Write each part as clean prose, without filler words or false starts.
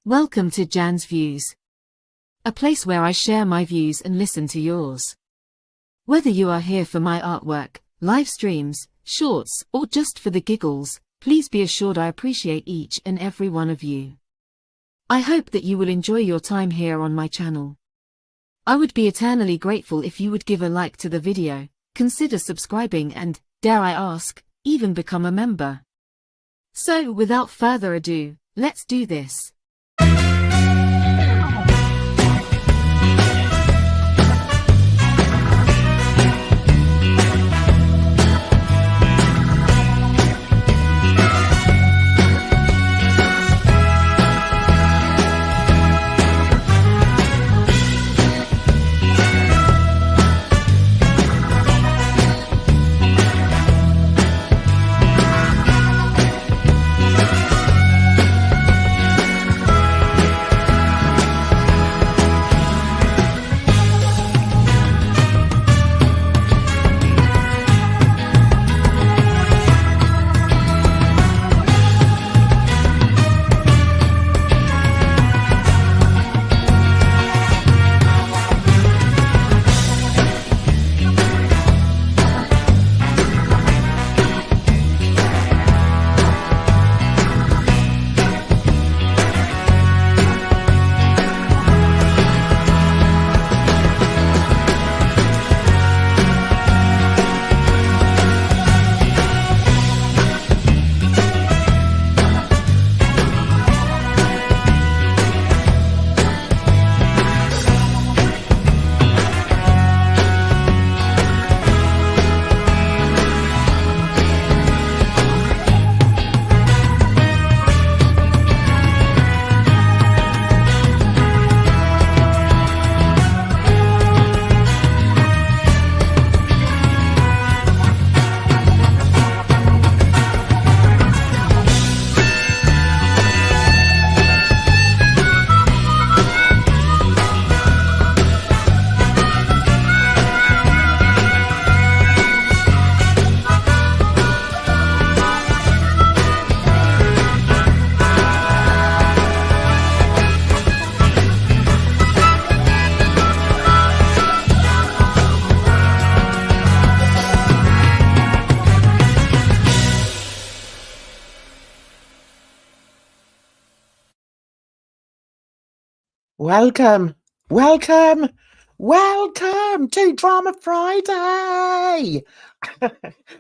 Welcome to Jan's Views, a place where I share my views and listen to yours. Whether you are here for my artwork, live streams, shorts, or just for the giggles, please be assured I appreciate each and every one of you. I hope that you will enjoy your time here on my channel. I would be eternally grateful if you would give a like to the video, consider subscribing and, dare I ask, even become a member. So without further ado, let's do this. Welcome to Drama Friday.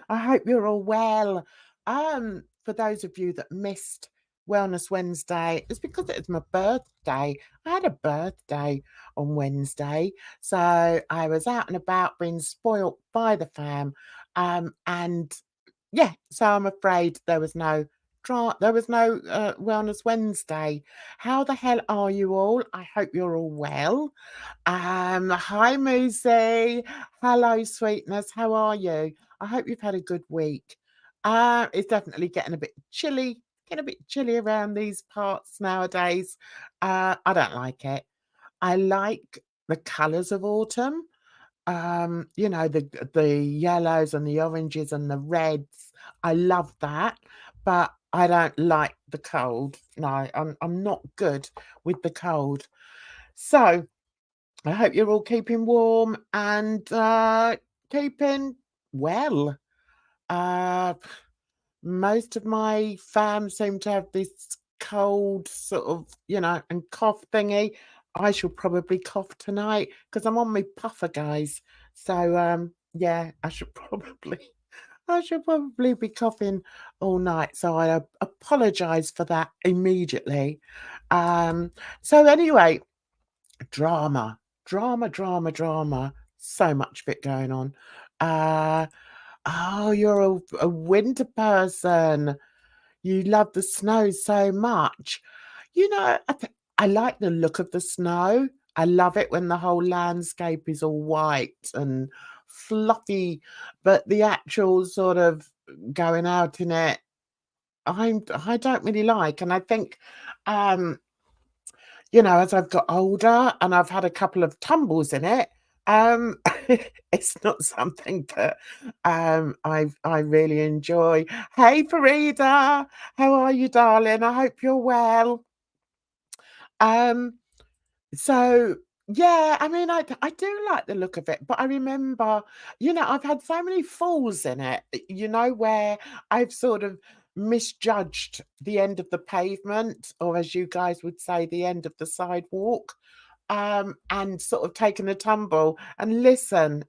I hope you're all well. For those of you that missed Wellness Wednesday, it's because it was my birthday. I had a birthday on Wednesday, so I was out and about being spoilt by the fam. And yeah, so I'm afraid there was no Wellness Wednesday. How the hell are you all? I hope you're all well. Hi Moosey. Hello sweetness. How are you? I hope you've had a good week. It's definitely getting a bit chilly. Getting a bit chilly around these parts nowadays. I don't like it. I like the colours of autumn. You know, the yellows and the oranges and the reds. I love that, but I don't like the cold. No, I'm not good with the cold. So I hope you're all keeping warm and keeping well. Most of my fam seem to have this cold sort of, you know, and cough thingy. I shall probably cough tonight because I'm on my puffer, guys. So yeah, I should probably be coughing all night. So I apologize for that immediately. So anyway, drama. So much of it going on. Oh, you're a winter person. You love the snow so much. You know, I like the look of the snow. I love it when the whole landscape is all white and fluffy, but the actual sort of going out in it, I don't really like. And I think, you know, as I've got older and I've had a couple of tumbles in it, it's not something that I really enjoy. Hey Farida, how are you, darling? I hope you're well. Um, so yeah, I mean, I do like the look of it, but I remember, I've had so many falls in it, where I've sort of misjudged the end of the pavement, or as you guys would say, the end of the sidewalk, and sort of taken a tumble. And listen,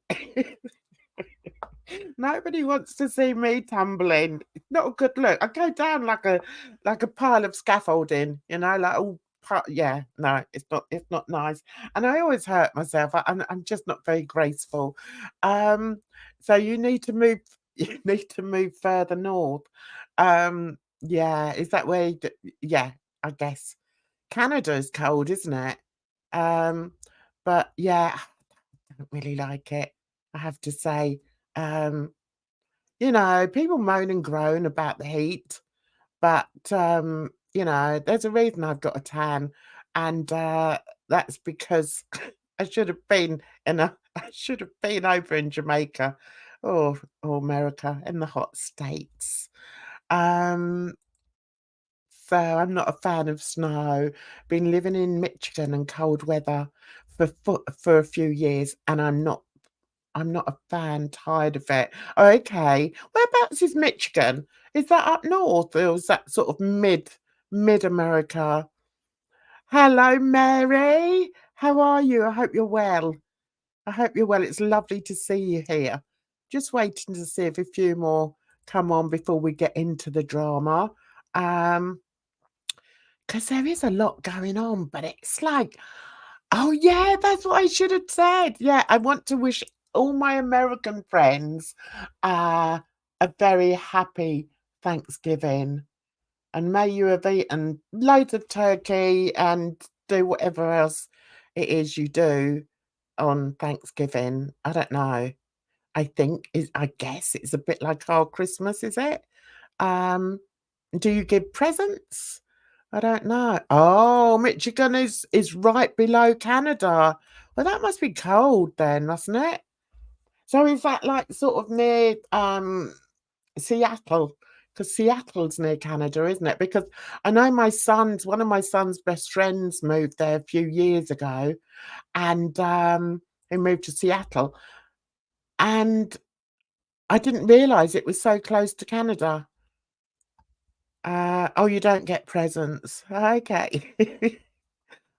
nobody wants to see me tumbling. It's not a good look. I go down like a pile of scaffolding, like all part. Yeah, no, it's not nice. And I always hurt myself. I'm just not very graceful. Um, so you need to move. You need to move further north. Yeah, is that where? Yeah, I guess Canada's cold, isn't it? Um, but yeah, I don't really like it. I have to say. Um, people moan and groan about the heat, but, there's a reason I've got a tan, and, that's because I should have been I should have been over in Jamaica or America, in the hot states. Um, so I'm not a fan of snow. Been living in Michigan and cold weather for a few years, and I'm not a fan, tired of it. Okay. Whereabouts is Michigan? Is that up north, or is that sort of mid-America? Hello, Mary. How are you? I hope you're well. I hope you're well. It's lovely to see you here. Just waiting to see if a few more come on before we get into the drama. Um, because there is a lot going on, but it's like, oh, yeah, that's what I should have said. Yeah, I want to wish all my American friends a very happy Thanksgiving. And may you have eaten loads of turkey and do whatever else it is you do on Thanksgiving. I don't know. I guess it's a bit like our Christmas, is it? Um, do you give presents? I don't know. Oh, Michigan is right below Canada. Well, that must be cold then, mustn't it? So is that like sort of near Seattle? Because Seattle's near Canada, isn't it? Because I know one of my son's best friends moved there a few years ago, and he moved to Seattle, and I didn't realize it was so close to Canada. Oh, you don't get presents. Okay.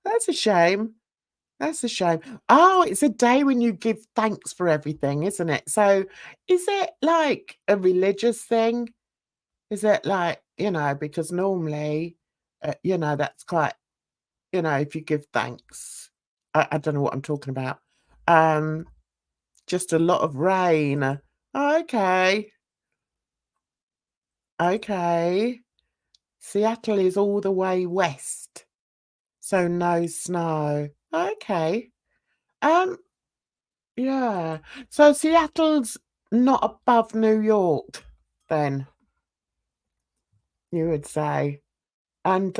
That's a shame. That's a shame. Oh, it's a day when you give thanks for everything, isn't it? So, is it like a religious thing? Is it like, because normally, that's quite, if you give thanks, I don't know what I'm talking about. Um, just a lot of rain. Okay. Okay. Seattle is all the way west, so no snow. Okay. Um, yeah. So Seattle's not above New York then, you would say. And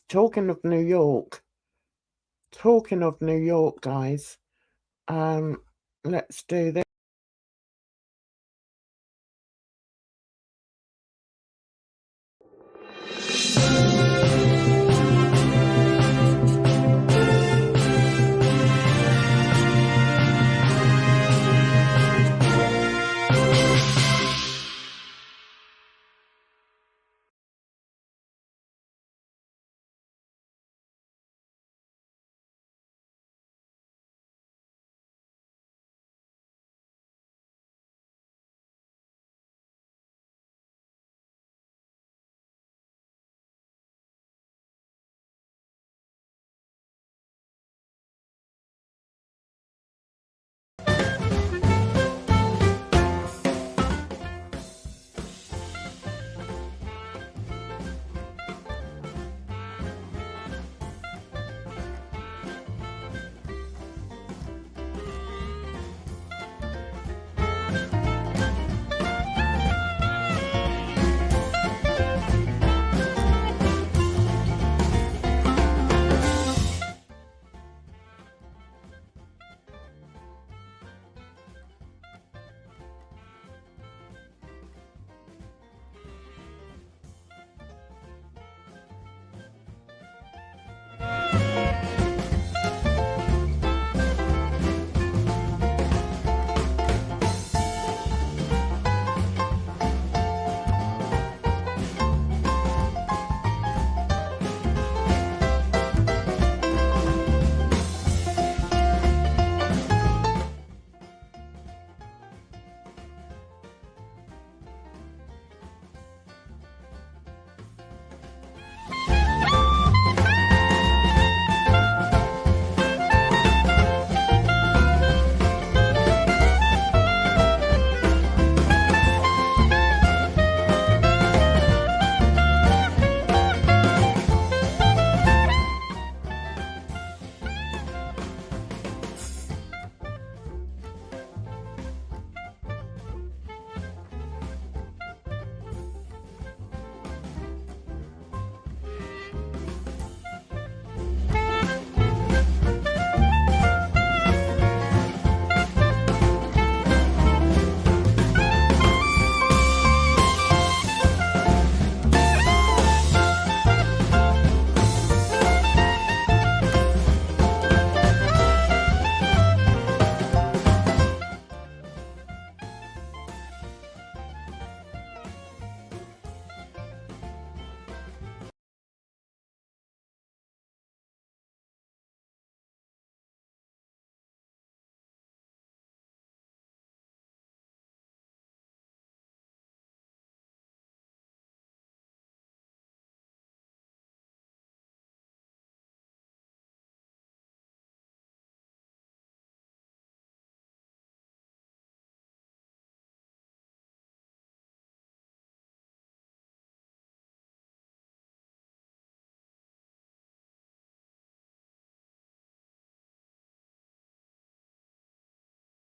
talking of New York, guys, um, let's do this.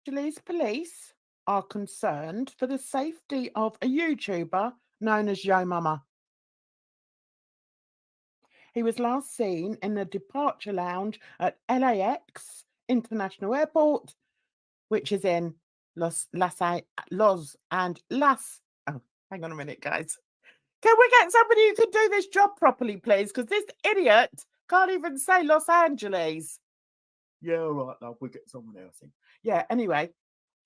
Angeles police are concerned for the safety of a YouTuber known as YOMAMA. He was last seen in the departure lounge at LAX International Airport, which is in Los and Las. Oh, hang on a minute, guys. Can we get somebody who can do this job properly, please? Because this idiot can't even say Los Angeles. Yeah, all right, love. We'll get someone else in. Yeah, anyway,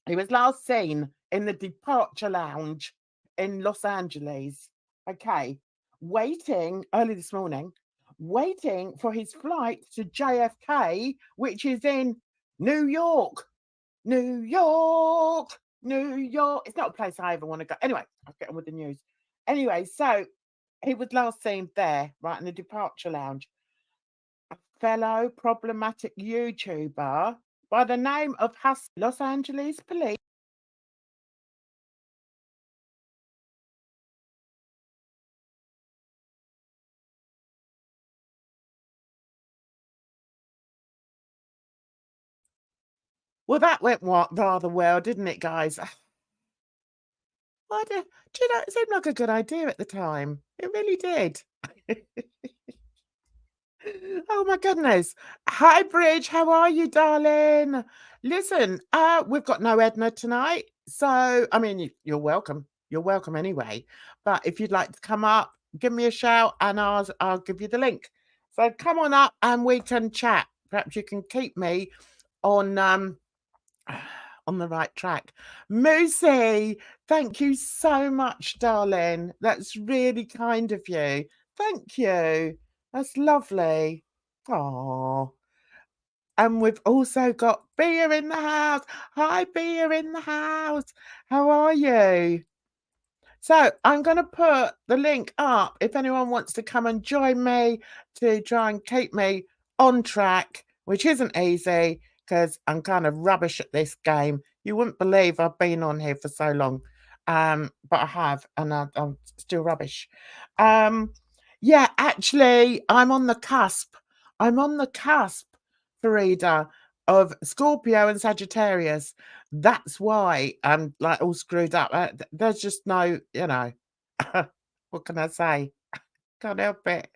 he was last seen in the departure lounge in Los Angeles. Okay, waiting early this morning, waiting for his flight to JFK, which is in New York. New York, New York. It's not a place I ever want to go. Anyway, I'll get on with the news. Anyway, so he was last seen there, right in the departure lounge. A fellow problematic YouTuber by the name of HUSSY, Los Angeles police. Well, that went rather well, didn't it, guys? Do you know, it seemed like a good idea at the time. It really did. Oh my goodness. Hi, Bridge. How are you, darling? Listen, we've got no Edna tonight. So, I mean, you're welcome. You're welcome anyway. But if you'd like to come up, give me a shout and I'll give you the link. So come on up and we can chat. Perhaps you can keep me on the right track. Moosey, thank you so much, darling. That's really kind of you. Thank you. That's lovely. Oh, and we've also got Beer in the house. Hi, Beer in the house. How are you? So I'm going to put the link up if anyone wants to come and join me to try and keep me on track, which isn't easy because I'm kind of rubbish at this game. You wouldn't believe I've been on here for so long, but I have, and I'm still rubbish. Yeah, actually, I'm on the cusp. I'm on the cusp, Farida, of Scorpio and Sagittarius. That's why I'm like all screwed up. There's just no, you know, what can I say? Can't help it.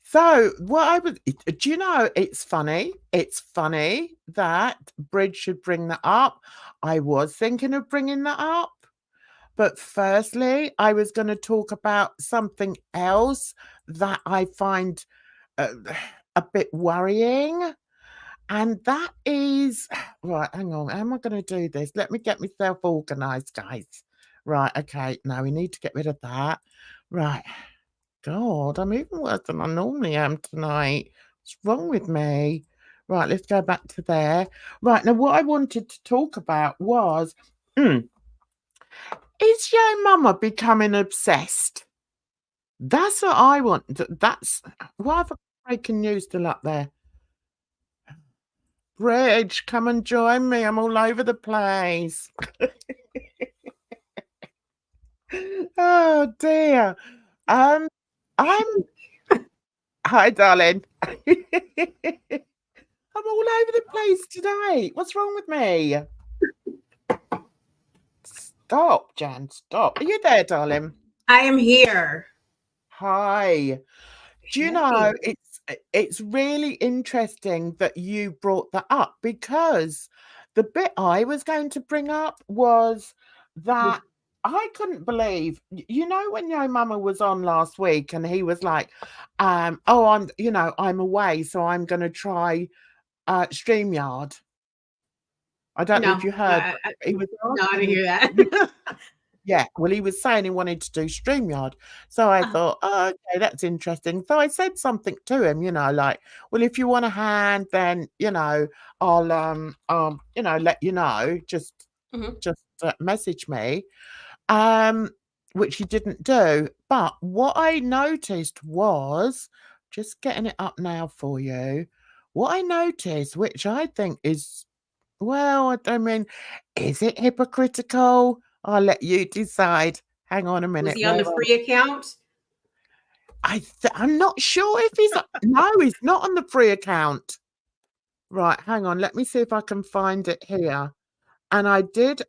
So what I would, do you know, it's funny. It's funny that Bridge should bring that up. I was thinking of bringing that up. But firstly, I was going to talk about something else that I find a bit worrying. And that is, right, hang on. How am I going to do this? Let me get myself organized, guys. Right, okay. Now we need to get rid of that. Right. God, I'm even worse than I normally am tonight. What's wrong with me? Right, let's go back to there. Right, now what I wanted to talk about was, is YOMAMA becoming obsessed? That's what I want. That's why have I got breaking news still up there? Bridge, come and join me. I'm all over the place. Oh dear. I'm hi, darling. I'm all over the place today. What's wrong with me? Stop, Jan. Stop. Are you there, darling? I am here. Hi. Do you know, it's really interesting that you brought that up, because the bit I was going to bring up was that I couldn't believe, you know, when YOMAMA was on last week and he was like, oh, I'm away, so I'm going to try StreamYard. I don't know if you heard. He was no, I didn't hear that. Yeah, well, he was saying he wanted to do StreamYard. So I thought, oh, okay, that's interesting. So I said something to him, you know, like, well, if you want a hand, then, you know, I'll you know, let you know, just message me, which he didn't do. But what I noticed was, just getting it up now for you, what I noticed, which I think is, well, I mean, is it hypocritical? I'll let you decide. Hang on a minute. Was he on the free account? I'm not sure if he's no, he's not on the free account. Right, hang on. Let me see if I can find it here. And I did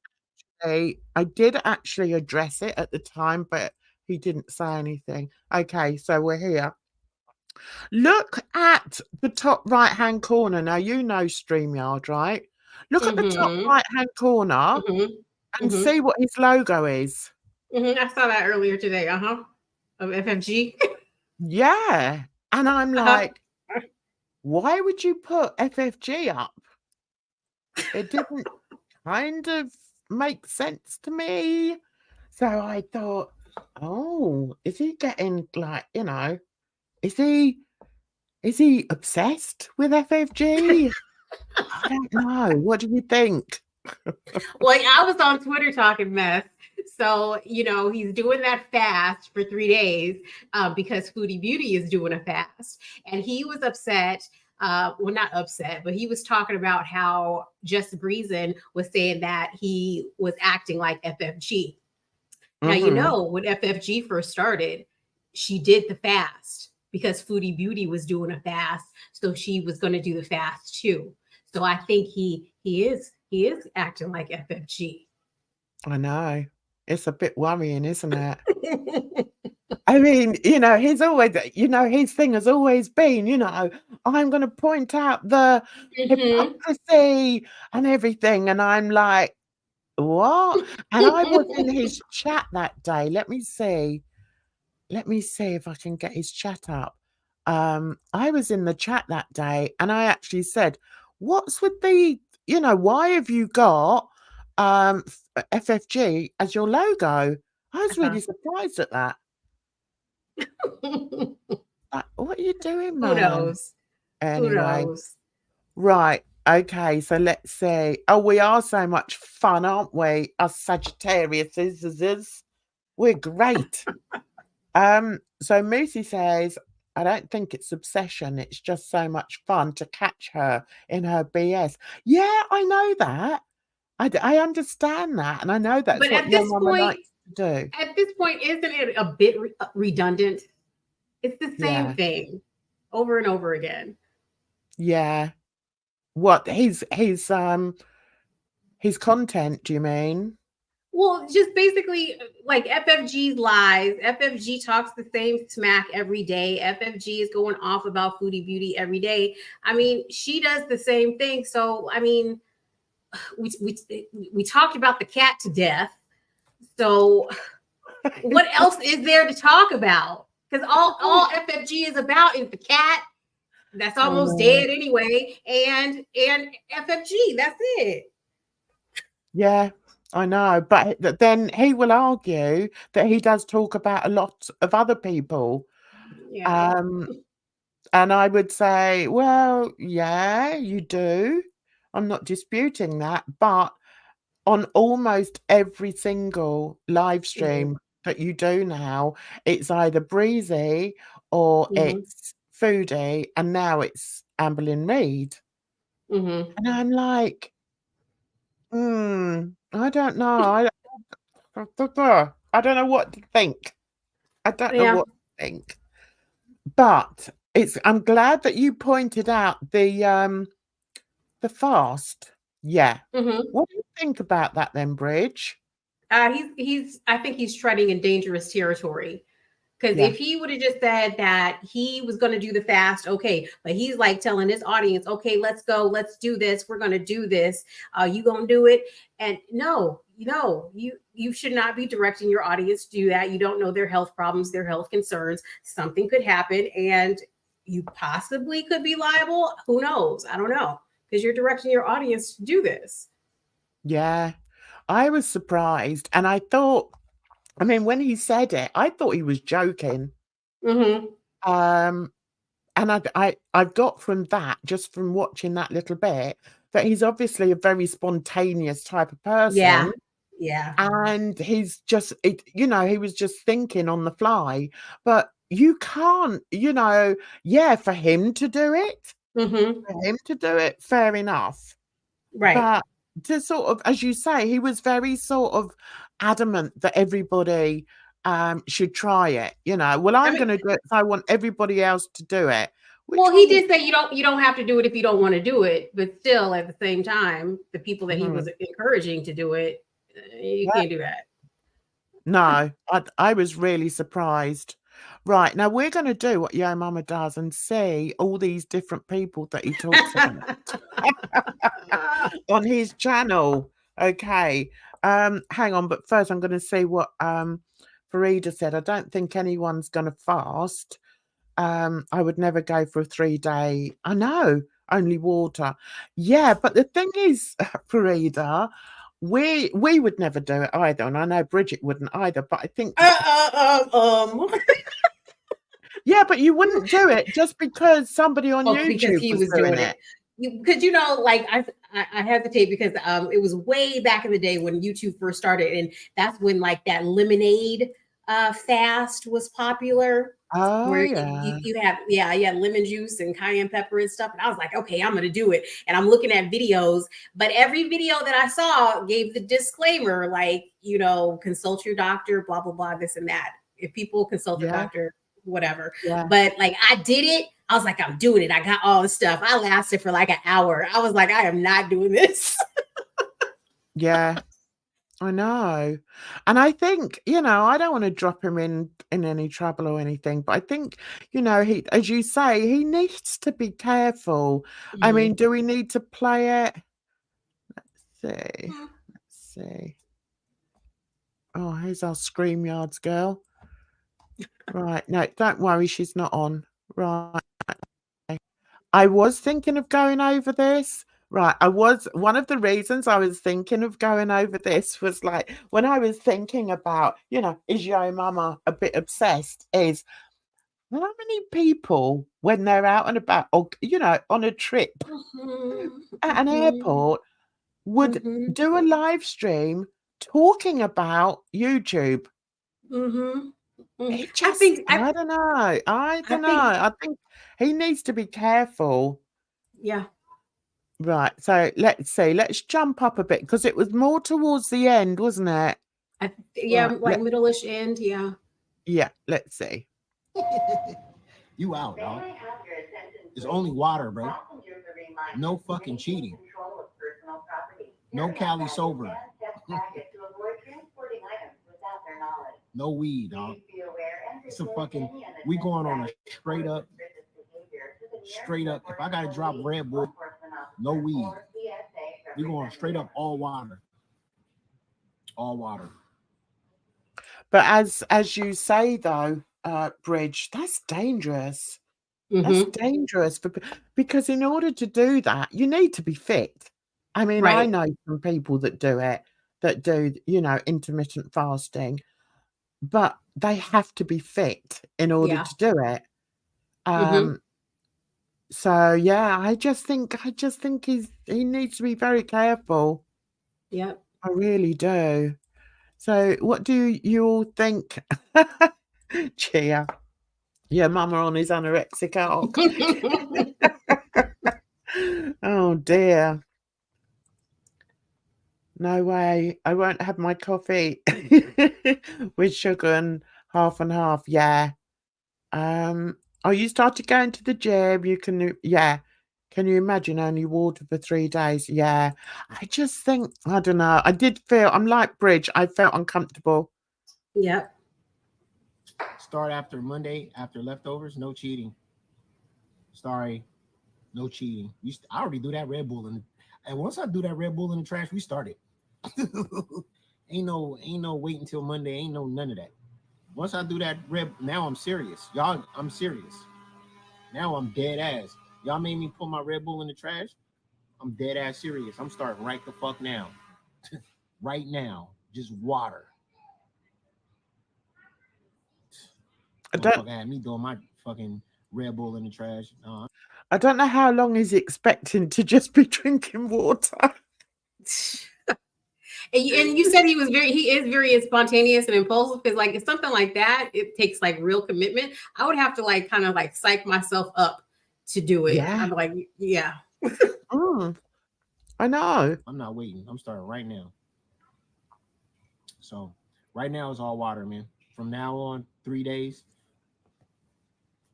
actually address it at the time, but he didn't say anything. Okay, so we're here. Look at the top right-hand corner. Now, you know StreamYard, right? Look at the top right-hand corner and see what his logo is. I saw that earlier today. Of FFG. Yeah. And I'm like, why would you put FFG up? It didn't kind of make sense to me. So I thought, oh, is he getting like, is he obsessed with FFG? I don't know. What do you think? Well, I was on Twitter talking mess. So, he's doing that fast for 3 days because Foodie Beauty is doing a fast. And he was upset. Well, not upset, but he was talking about how Just Breezin was saying that he was acting like FFG. Now, when FFG first started, she did the fast because Foodie Beauty was doing a fast. So she was going to do the fast too. So I think he is acting like FFG. I know. It's a bit worrying, isn't it? I mean, he's always, his thing has always been, I'm going to point out the hypocrisy and everything. And I'm like, what? And I was in his chat that day. Let me see if I can get his chat up. I was in the chat that day and I actually said, what's with the, why have you got FFG as your logo? I was really surprised at that. Like, what are you doing, man? Who knows? Anyway. Who knows? Right. Okay. So let's see. Oh, we are so much fun, aren't we? Us Sagittariuses. We're great. So Moosey says, I don't think it's obsession. It's just so much fun to catch her in her BS. Yeah, I know that. I understand that. And I know that's but what at this YOMAMA point, likes to do. At this point, isn't it a bit redundant? It's the same thing over and over again. Yeah. What his content, do you mean? Well, just basically like FFG's lies. FFG talks the same smack every day. FFG is going off about Foodie Beauty every day. I mean, she does the same thing. So, I mean, we talked about the cat to death. So what else is there to talk about? Because all FFG is about is the cat. That's almost dead anyway. And FFG, that's it. Yeah, I know. But then he will argue that he does talk about a lot of other people. Yeah. And I would say, well, yeah, you do. I'm not disputing that. But on almost every single live stream that you do now, it's either Breezy or it's Foodie, and now it's Amberlynn Reid. And I'm like, I don't know. I don't know what to think. I don't know what to think. But I'm glad that you pointed out the fast. Yeah. What do you think about that then, Bridge? I think he's treading in dangerous territory. Because if he would have just said that he was going to do the fast, okay, but he's like telling his audience, okay, let's go, let's do this, we're going to do this, you going to do it? And no, you should not be directing your audience to do that. You don't know their health problems, their health concerns. Something could happen and you possibly could be liable. Who knows? I don't know, because you're directing your audience to do this. Yeah, I was surprised. And I thought, I mean, when he said it, I thought he was joking. And I got from that, just from watching that little bit, that he's obviously a very spontaneous type of person. Yeah. And he's just, he was just thinking on the fly. But you can't, for him to do it, fair enough. Right. But to sort of, as you say, he was very sort of adamant that everybody should try it. Well, I'm going to do it, so I want everybody else to do it. Which Well, he one was? did say you don't have to do it if you don't want to do it, but still at the same time, the people that he was encouraging to do it, you Yeah. can't do that. No, I was really surprised. Right, now we're going to do what Yo Mama does and see all these different people that he talks about on his channel. Okay. Hang on, but first I'm going to see what Farida said. I don't think anyone's going to fast. I would never go for a 3-day. I know, only water. Yeah, but the thing is, Farida, we would never do it either, and I know Bridget wouldn't either. But I think, yeah, but you wouldn't do it just because somebody on well, because YouTube he was was doing it. it. Because like I hesitate because it was way back in the day when YouTube first started, and that's when like that lemonade fast was popular. Oh Where yeah, you have lemon juice and cayenne pepper and stuff, and I was like, okay, I'm gonna do it. And I'm looking at videos, but every video that I saw gave the disclaimer, like, you know, consult your doctor, blah blah blah, this and that. If people consult their doctor, whatever. yeah. But like I did it. I was like, I'm doing it. I got all the stuff. I lasted for like an hour. I was like, I am not doing this. Yeah, I know. And I think, you know, I don't want to drop him in any trouble or anything, but I think, you know, he, as you say, he needs to be careful. I mean, do we need to play it? Let's see. Oh, here's our StreamYards girl. Right. No, don't worry, she's not on. Right. I was thinking of going over this. Right. One of the reasons I was thinking of going over this was like when I was thinking about, you know, is Yo Mama a bit obsessed? Is how many people when they're out and about or, you know, on a trip at an airport would do a live stream talking about YouTube? It just, I don't know. I don't know. I think he needs to be careful. Yeah. Right. So let's see. Let's jump up a bit because it was more towards the end, wasn't it? Yeah, Right, like middle-ish end. Yeah. Yeah. Let's see. You out, dog. It's only water, bro. No fucking cheating. No Cali sober. No weed, dog. It's a fucking, we going on a straight up. If I gotta drop Red Bull, no weed. We going straight up all water. All water. But as you say though, Bridge, that's dangerous. That's dangerous because in order to do that, you need to be fit. I mean, I know some people that do it, that do, you know, intermittent fasting, but they have to be fit in order to do it. So yeah, I just think he needs to be very careful. Yep. I really do. So what do you all think? Chia. Yeah, Mama on his anorexic arc. Oh dear. No way. I won't have my coffee with sugar and half. Yeah. Oh, you started going to the gym. You can, yeah. Can you imagine only water for 3 days? Yeah. I just think, I don't know. I did feel, I'm like Bridge. I felt uncomfortable. Yep. Start after Monday, after leftovers, no cheating. Sorry, no cheating. I already do that Red Bull, and once I do that Red Bull in the trash, we started. ain't no wait until Monday. Ain't no none of that. Once I do that now I'm serious. Y'all, I'm serious. Now I'm dead ass. Y'all made me put my Red Bull in the trash. I'm dead ass serious. I'm starting right the fuck now. Right now. Just water. Had me doing my fucking Red Bull in the trash. I don't know how long he's expecting to just be drinking water. And you said he is very spontaneous and impulsive, because like it's something like that, it takes like real commitment. I would have to like kind of like psych myself up to do it. Yeah. I'm like, yeah. I know. I'm not waiting. I'm starting right now. So right now it's all water, man. From now on, 3 days.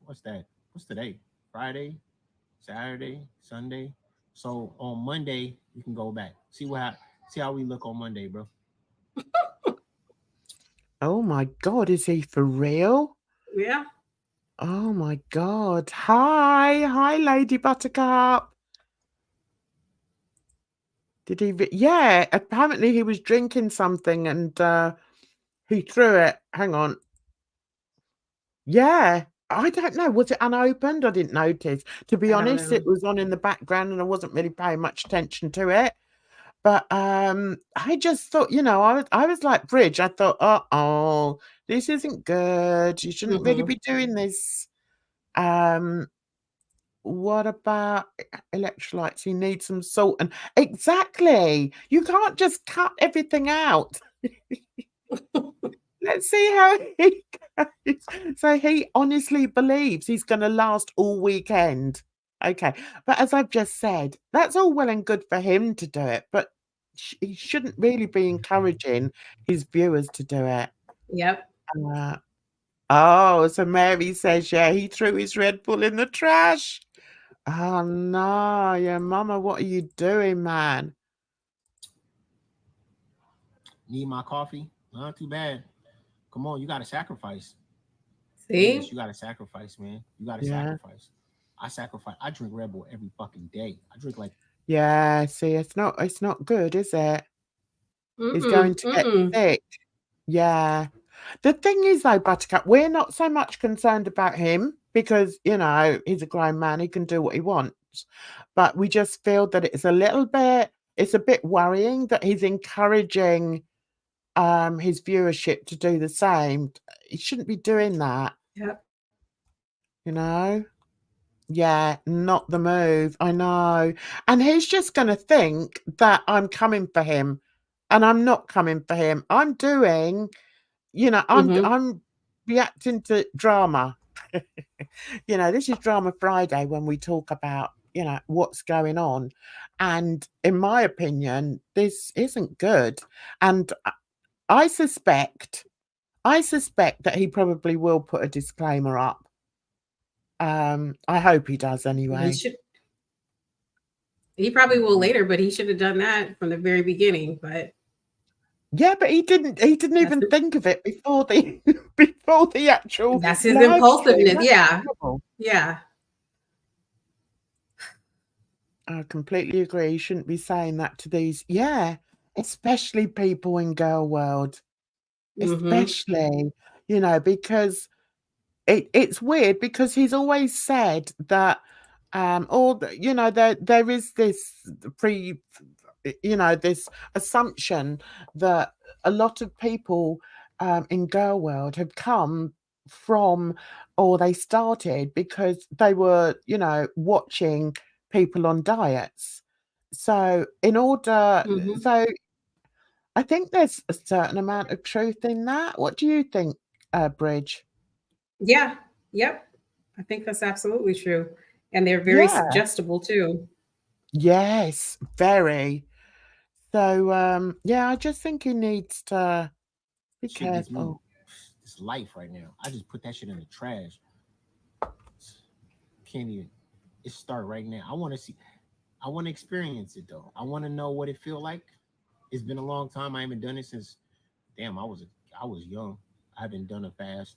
What's that? What's today? Friday, Saturday, Sunday. So on Monday you can go back. See how we look on Monday, bro. Oh my God, is he for real? Yeah. Oh my God. Hi, Lady Buttercup. Did he? Yeah, apparently he was drinking something and he threw it. Hang on. Yeah, I don't know. Was it unopened? I didn't notice. To be I don't honest, know. it was on in the background and I wasn't really paying much attention to it. But I just thought, I was like Bridge. I thought, oh, this isn't good. You shouldn't really be doing this. What about electrolytes? You need some salt and exactly. You can't just cut everything out. Let's see how he goes. So he honestly believes he's going to last all weekend. Okay. But as I've just said, that's all well and good for him to do it, but he shouldn't really be encouraging his viewers to do it. Yep. So Mary says, yeah, he threw his Red Bull in the trash. Oh, no. Yeah, Mama, what are you doing, man? Need my coffee? Not too bad. Come on, you got to sacrifice. See? Yes, you got to sacrifice, man. You got to sacrifice. I sacrifice. I drink Red Bull every fucking day. I drink like. Yeah, see, it's not good, is it? He's going to get sick. Yeah. The thing is, though, Buttercup, we're not so much concerned about him because, he's a grown man. He can do what he wants. But we just feel that it's a bit worrying that he's encouraging his viewership to do the same. He shouldn't be doing that. Yep. Yeah, not the move. I know. And he's just going to think that I'm coming for him. And I'm not coming for him. I'm doing, I'm reacting to drama. This is Drama Friday when we talk about, what's going on. And in my opinion, this isn't good. And I suspect that he probably will put a disclaimer up. I hope he does anyway. He probably will later, but he should have done that from the very beginning. But yeah, but he didn't even think of it before the actual. That's his impulsiveness. Yeah. Yeah. I completely agree. You shouldn't be saying that to these. Yeah, especially people in girl world. Especially, because it's weird because he's always said that there is this this assumption that a lot of people in girl world have come from, or they started because they were watching people on diets. So in order so I think there's a certain amount of truth in that. What do you think, Bridge? Yeah. Yep. I think that's absolutely true. And they're very suggestible too. Yes, very. So, I just think he needs to be careful. This life right now. I just put that shit in the trash. Can't even. It start right now. I want to experience it though. I want to know what it feel like. It's been a long time. I haven't done it since. Damn, I was young. I haven't done a fast.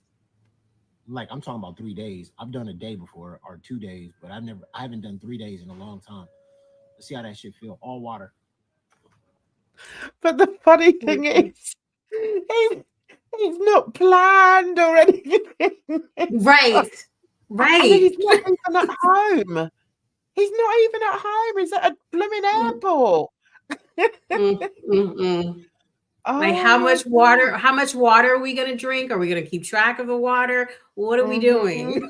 Like I'm talking about 3 days. I've done a day before or 2 days, but I haven't done 3 days in a long time. Let's see how that shit feel. All water. But the funny thing is, he's not planned or anything. Right. I mean, he's not even at home. He's not even at home. He's at a blooming airport. Like how much water are we going to drink? Are we going to keep track of the water? What are we doing?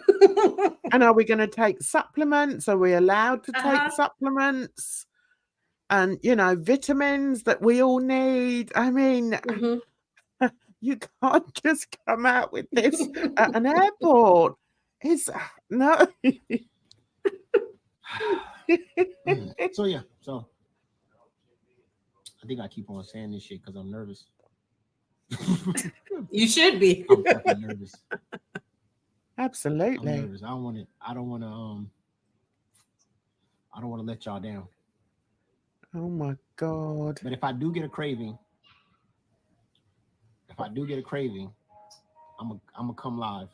And are we going to take supplements? Are we allowed to take supplements? And, vitamins that we all need. I mean, you can't just come out with this at an airport. It's no. So I think I keep on saying this shit because I'm nervous. You should be. I'm fucking nervous. I'm Absolutely. nervous. I don't want to. I don't want to. I don't want to let y'all down. Oh my God. But if I do get a craving, I'm gonna come live.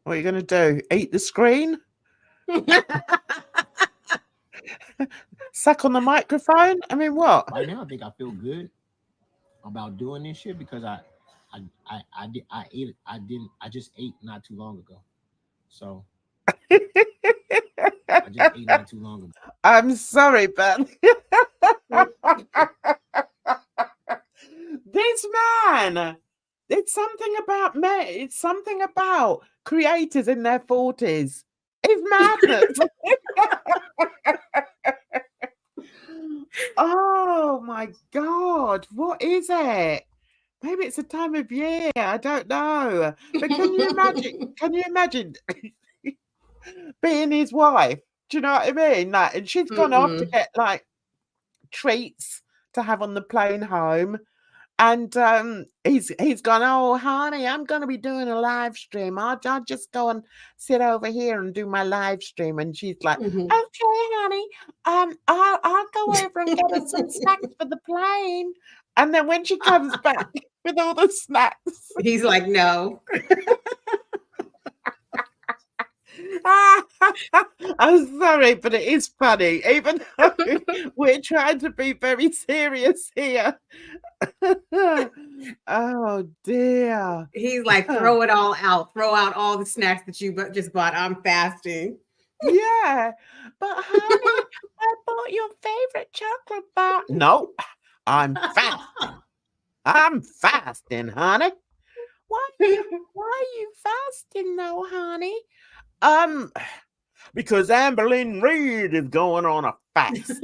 What are you going to do? Eat the screen? Suck on the microphone? I mean, what? Right now, I think I feel good about doing this shit because I just ate not too long ago. So I just ate not too long ago. I'm sorry, but this man, it's something about me. It's something about creators in their 40s. It's madness. Oh my God. What is it? Maybe it's a time of year. I don't know. But can you imagine? Can you imagine being his wife? Do you know what I mean? Like, and she's gone off to get like treats to have on the plane home. And he's gone, oh, honey, I'm going to be doing a live stream. I'll just go and sit over here and do my live stream. And she's like, okay, honey, I'll go over and get us some snacks for the plane. And then when she comes back with all the snacks, he's like, no. I'm sorry, but it is funny, even though we're trying to be very serious here. Oh dear. He's like, throw it all out. Throw out all the snacks that you just bought. I'm fasting. Yeah, but honey, I bought your favorite chocolate bar. No, I'm fasting. I'm fasting, honey. Why are you fasting though, honey? Because Amberlynn Reed is going on a fast.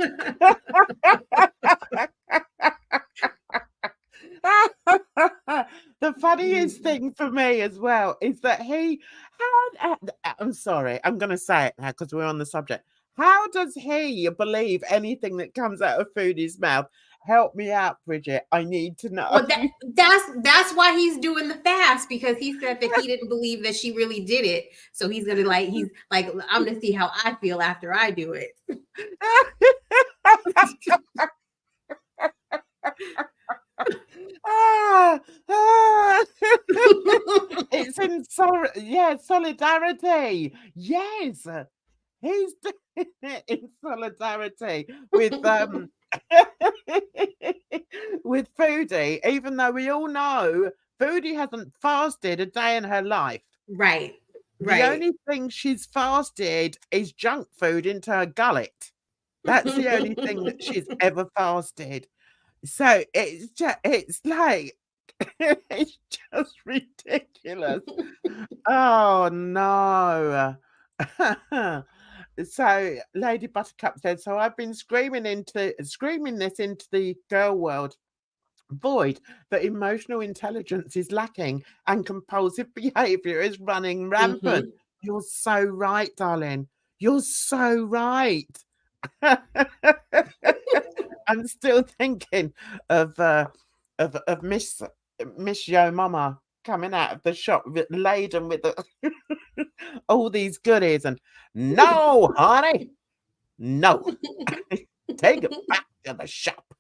The funniest thing for me as well is that I'm sorry, I'm going to say it now because we're on the subject. How does he believe anything that comes out of Foodie's mouth? Help me out, Bridget. I need to know. Well, that's why he's doing the fast, because he said that he didn't believe that she really did it. So he's gonna I'm gonna see how I feel after I do it. It's in solidarity. Yes, he's doing it in solidarity with with Foodie, even though we all know Foodie hasn't fasted a day in her life. Right. The only thing she's fasted is junk food into her gullet. That's the only thing that she's ever fasted. So it's like it's just ridiculous. Oh no. So Lady Buttercup said, so I've been screaming this into the girl world void that emotional intelligence is lacking and compulsive behavior is running rampant. You're so right, darling. You're so right. I'm still thinking of Miss YOMAMA coming out of the shop laden with all these goodies, and no, honey, no, take it back to the shop.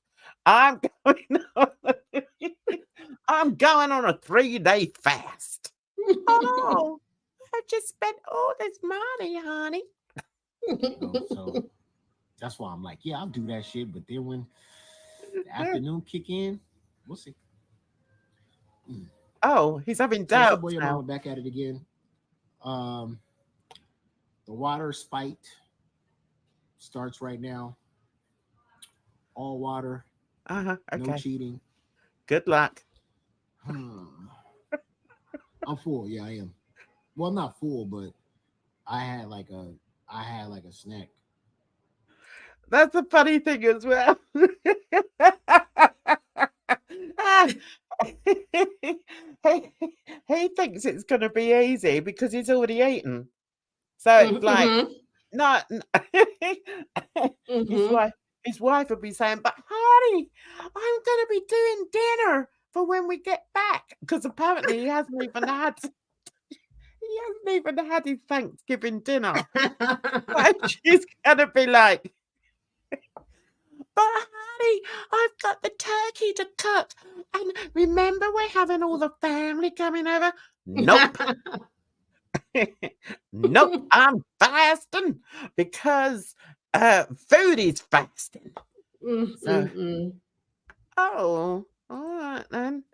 I'm going on a 3-day fast. Oh, I just spent all this money, honey. So that's why I'm like, yeah, I'll do that shit. But then when the afternoon kick in, we'll see. Oh, he's having doubts boy, your now. mama back at it again. The water fight starts right now. All water. Okay. No cheating. Good luck. I'm full. Yeah, I am. Well, I'm not full, but I had like a snack. That's a funny thing as well. He thinks it's going to be easy because he's already eaten. So it's like, no. His wife would be saying, but honey, I'm going to be doing dinner for when we get back, because apparently he hasn't even had his Thanksgiving dinner. So she's gonna be like, but honey, I've got the turkey to cook, and remember we're having all the family coming over. Nope. Nope, I'm fasting because food is fasting. So, oh, all right then.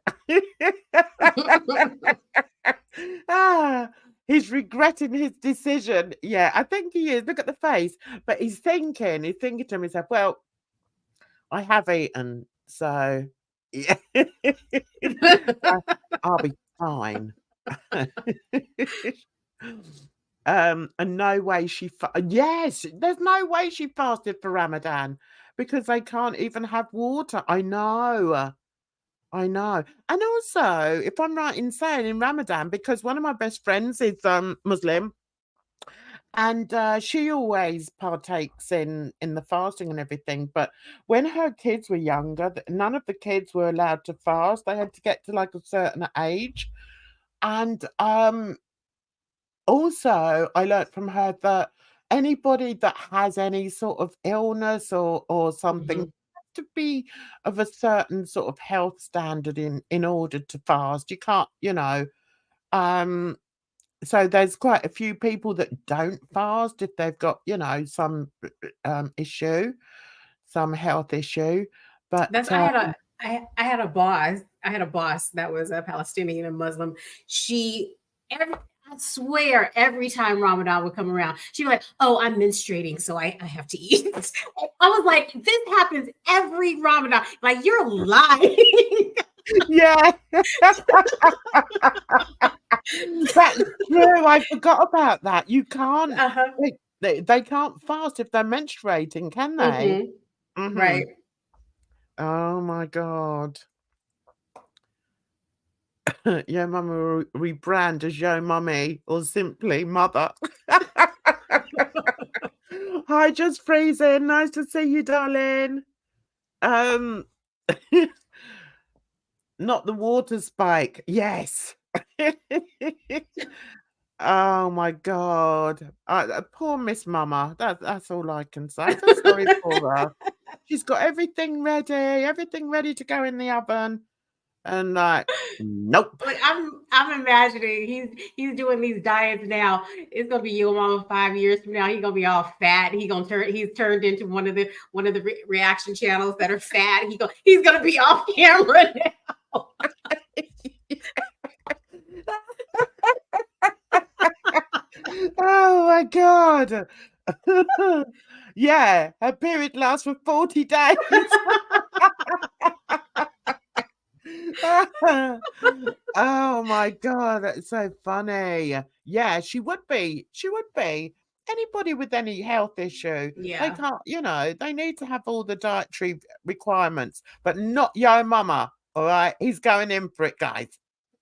He's regretting his decision. Yeah, I think he is. Look at the face. But he's thinking to himself, well, I have eaten, so yeah. I'll be fine. And no way yes, there's no way she fasted for Ramadan because they can't even have water. I know. And also, if I'm right in saying in Ramadan, because one of my best friends is Muslim, and she always partakes in the fasting and everything. But when her kids were younger, none of the kids were allowed to fast. They had to get to like a certain age. And also, I learnt from her that anybody that has any sort of illness or something has to be of a certain sort of health standard in order to fast. You can't, so there's quite a few people that don't fast if they've got, some issue, some health issue. But I had a boss. I had a boss that was a Palestinian and Muslim. I swear, every time Ramadan would come around, she'd be like, "Oh, I'm menstruating, so I have to eat." I was like, "This happens every Ramadan." Like, you're lying. Yeah. That's true. I forgot about that. You can't. They can't fast if they're menstruating, can they? Right. Oh my God. Yo Mama rebrand as Yo Mummy or simply Mother. Hi, just freezing. Nice to see you, darling. Not the water spike. Yes. Oh my God. Poor Miss Mama. That's all I can say. I'm sorry for her. She's got everything ready to go in the oven. And like, nope. But I'm imagining he's doing these diets now. It's gonna be Yo Mama 5 years from now. He's gonna be all fat. He's turned into one of the reaction channels that are fat. He's gonna be off camera now. Oh my God. Yeah, her period lasts for 40 days. Oh my God, that's so funny. Yeah, she would be. Anybody with any health issue, they can't, they need to have all the dietary requirements, but not Yo Mama. All right, he's going in for it, guys.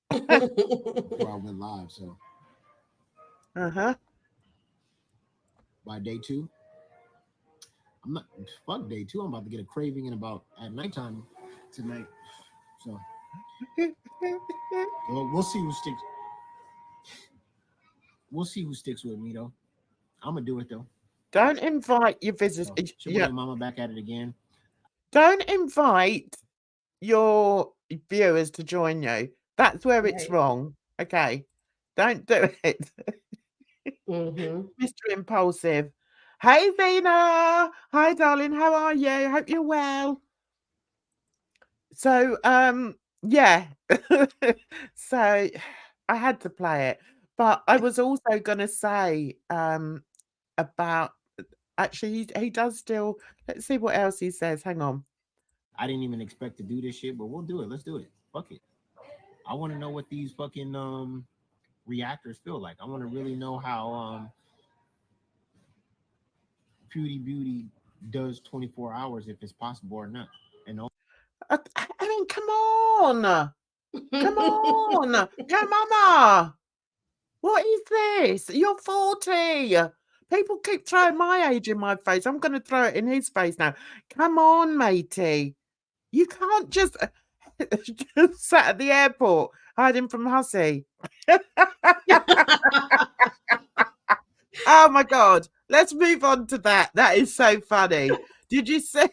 Before I went live, so by day 2, I'm not fuck day 2. I'm about to get a craving at nighttime tonight. So we'll see who sticks. We'll see who sticks with me though. I'm gonna do it though. Don't invite your visitors. Your Mama back at it again. Don't invite your viewers to join you. That's where it's wrong. Okay, don't do it. Mr. Impulsive. Hey, Vina. Hi, darling. How are you? Hope you're well. So, yeah. So I had to play it, but I was also going to say about actually he does still. Let's see what else he says. Hang on. I didn't even expect to do this shit, but we'll do it. Let's do it. Fuck it. I want to know what these fucking reactors feel like. I want to really know how Beauty does 24 hours, if it's possible or not. And I mean, come on. Come on. Yo Mama. What is this? You're 40. People keep throwing my age in my face. I'm going to throw it in his face now. Come on, matey. You can't just... just sat at the airport hiding from Hussy. Oh my God. Let's move on to that. That is so funny. Did you see?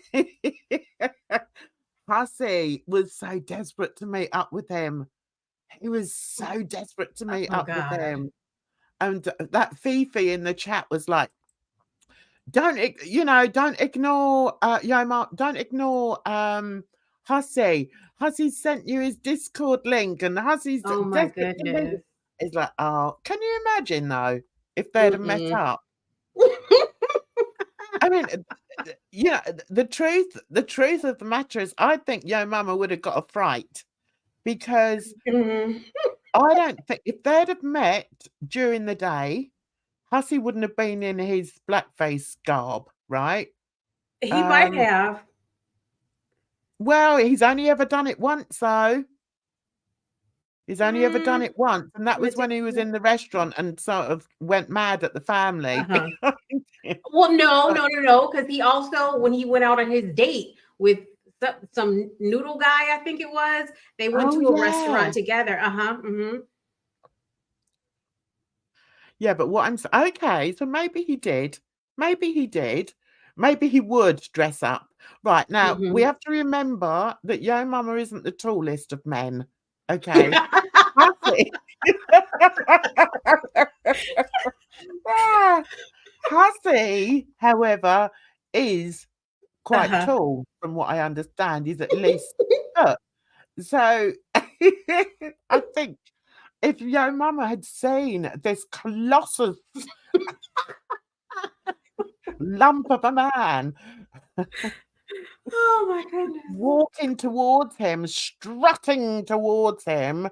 Hussy was so desperate to meet up with him. He was so desperate to meet up with him. And that Fifi in the chat was like, don't ignore YOMAMA, don't ignore Hussy. Hussy sent you his Discord link, and Hussy's Oh my desperate to meet. goodness. It's like, oh, can you imagine though if they'd have met up? I mean, the truth of the matter is, I think YOMAMA would have got a fright, because I don't think if they'd have met during the day, Hussy wouldn't have been in his blackface garb, right? He might have. Well, he's only ever done it once, though. He's only ever done it once, and that was when he was in the restaurant and sort of went mad at the family. Well, no, because he also, when he went out on his date with some noodle guy, I think it was, they went to a restaurant together. Yeah, but what I'm saying, okay, so maybe he did. Maybe he did. Maybe he would dress up. Right, now, we have to remember that YOMAMA isn't the tallest of men, okay? Hussy, however, is quite tall, from what I understand. He's at least so I think if YOMAMA had seen this colossal lump of a man oh my goodness, walking towards him, strutting towards him,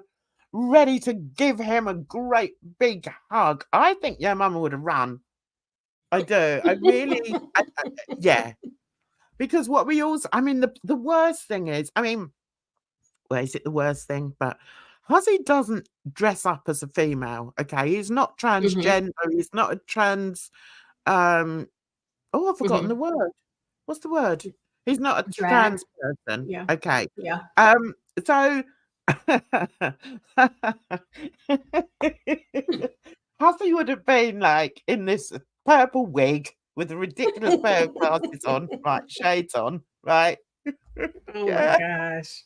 ready to give him a great big hug, I think YOMAMA would have run. I do. I really, yeah. Because what we also, I mean, the worst thing is, I mean, well, is it the worst thing? But Hussy doesn't dress up as a female, okay? He's not transgender. He's not a trans, oh, I've forgotten the word. What's the word? He's not a trans person. Yeah. Okay. Yeah. So Hussy would have been like in this purple wig with a ridiculous pair of glasses on, right? Shades on, right? Oh my gosh.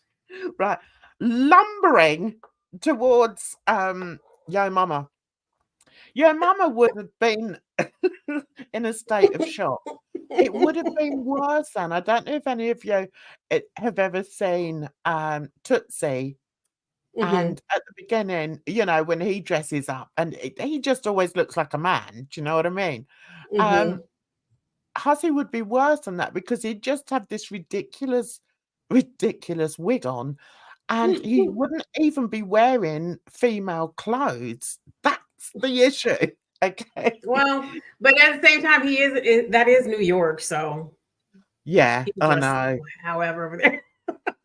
Right. Lumbering towards YOMAMA. YOMAMA would have been in a state of shock. It would have been worse than, I don't know if any of you have ever seen Tootsie. And at the beginning, you know, when he dresses up, and he just always looks like a man. Do you know what I mean? Hussy would be worse than that, because he'd just have this ridiculous wig on, and he wouldn't even be wearing female clothes. That's the issue. Okay. Well, but at the same time, that is New York, so yeah, I know. However, over there,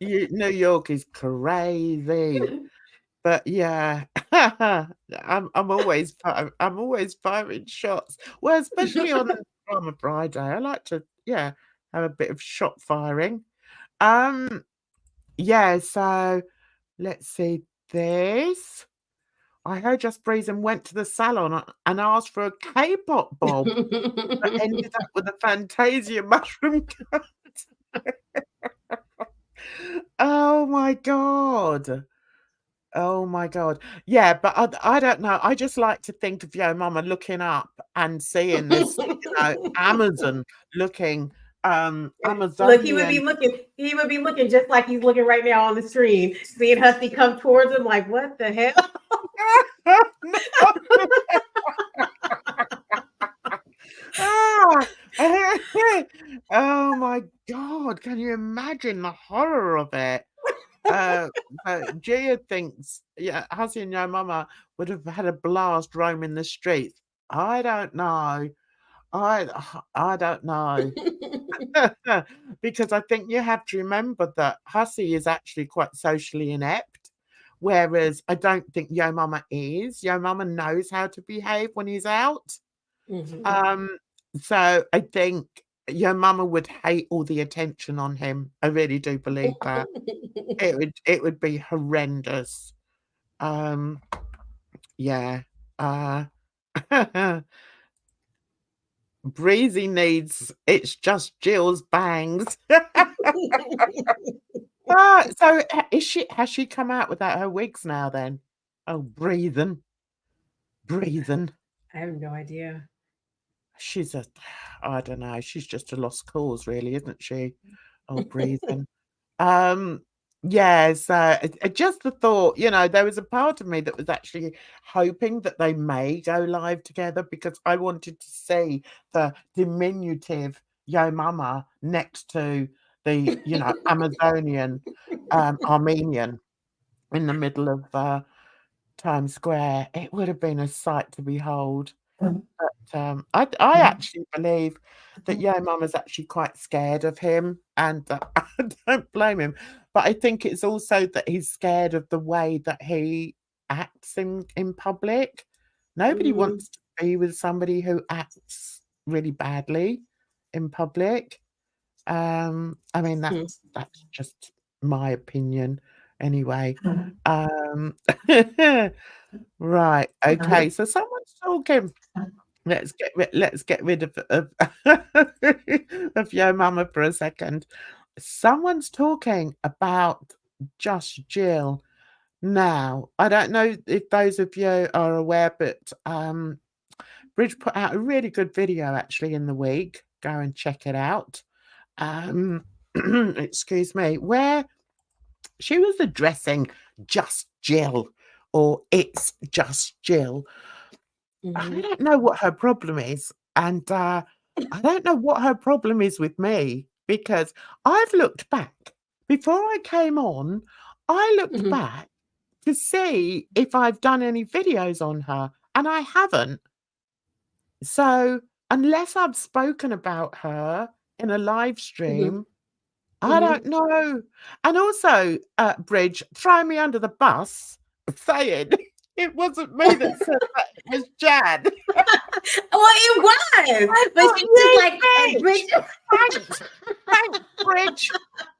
New York is crazy. But yeah, I'm always firing shots. Well, especially on a Friday, I like to have a bit of shot firing. Yeah. So let's see this. I heard Just Breeze and went to the salon and asked for a K-pop bob, but ended up with a Fantasia mushroom cut. Oh my God. Oh my God. Yeah, but I don't know. I just like to think of YOMAMA looking up and seeing this, Amazon looking Amazonian. Look, he would be looking just like he's looking right now on the stream, seeing Hussy come towards him like, what the hell? Oh my God, can you imagine the horror of it? Gia thinks Hussy and YOMAMA would have had a blast roaming the streets. I don't know. I don't know. Because I think you have to remember that Hussy is actually quite socially inept, whereas I don't think YOMAMA is. YOMAMA knows how to behave when he's out. So I think your mama would hate all the attention on him. I really do believe that. It would be horrendous. Yeah. Breezy needs It's Just Jill's bangs. So has she come out without her wigs now then? Oh, breathing. I have no idea. She's I don't know, she's just a lost cause really, isn't she? Oh, breathing. Yeah, so just the thought, there was a part of me that was actually hoping that they may go live together because I wanted to see the diminutive YOMAMA next to the, Amazonian Armenian in the middle of Times Square. It would have been a sight to behold. But I actually believe that YOMAMA's actually quite scared of him, and I don't blame him. But I think it's also that he's scared of the way that he acts in public. Nobody wants to be with somebody who acts really badly in public. I mean, that's just my opinion anyway. Right. Okay. So someone's talking. Let's get rid of of YOMAMA for a second. Someone's talking about Just Jill. Now, I don't know if those of you are aware, but Bridge put out a really good video actually in the week. Go and check it out. Excuse me, where she was addressing Just Jill, or It's Just Jill. I don't know what her problem is, and I don't know what her problem is with me, because I've looked back. Before I came on, I looked back to see if I've done any videos on her, and I haven't. So unless I've spoken about her in a live stream, I don't know. And also, Bridge, throw me under the bus, saying it wasn't me that said that, it was Jan. Well, it was, but she was like, Bridge. Thanks, Bridge.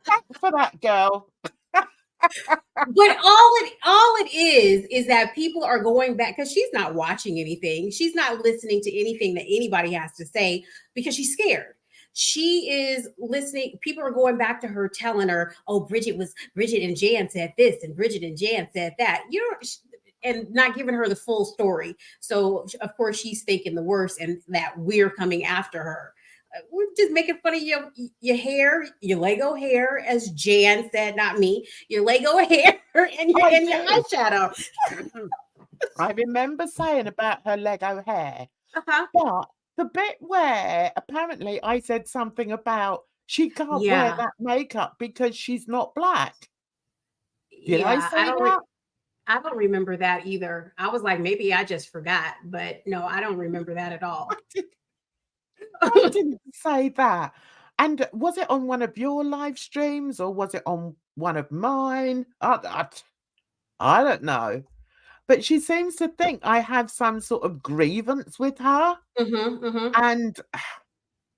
Thanks for that, girl. But all it is that people are going back, because she's not watching anything. She's not listening to anything that anybody has to say because she's scared. She is listening. People are going back to her, telling her, oh, Bridget and Jan said this, and Bridget and Jan said that. And not giving her the full story. So of course she's thinking the worst, and that we're coming after her. We're just making fun of your hair, your Lego hair, as Jan said, not me. Your Lego hair and your eyeshadow. I remember saying about her Lego hair, but the bit where apparently I said something about she can't wear that makeup because she's not black. Did I say that? I don't remember that either. I was like, maybe I just forgot, but no, I don't remember that at all. I didn't say that. And was it on one of your live streams, or was it on one of mine? I don't know. But she seems to think I have some sort of grievance with her. And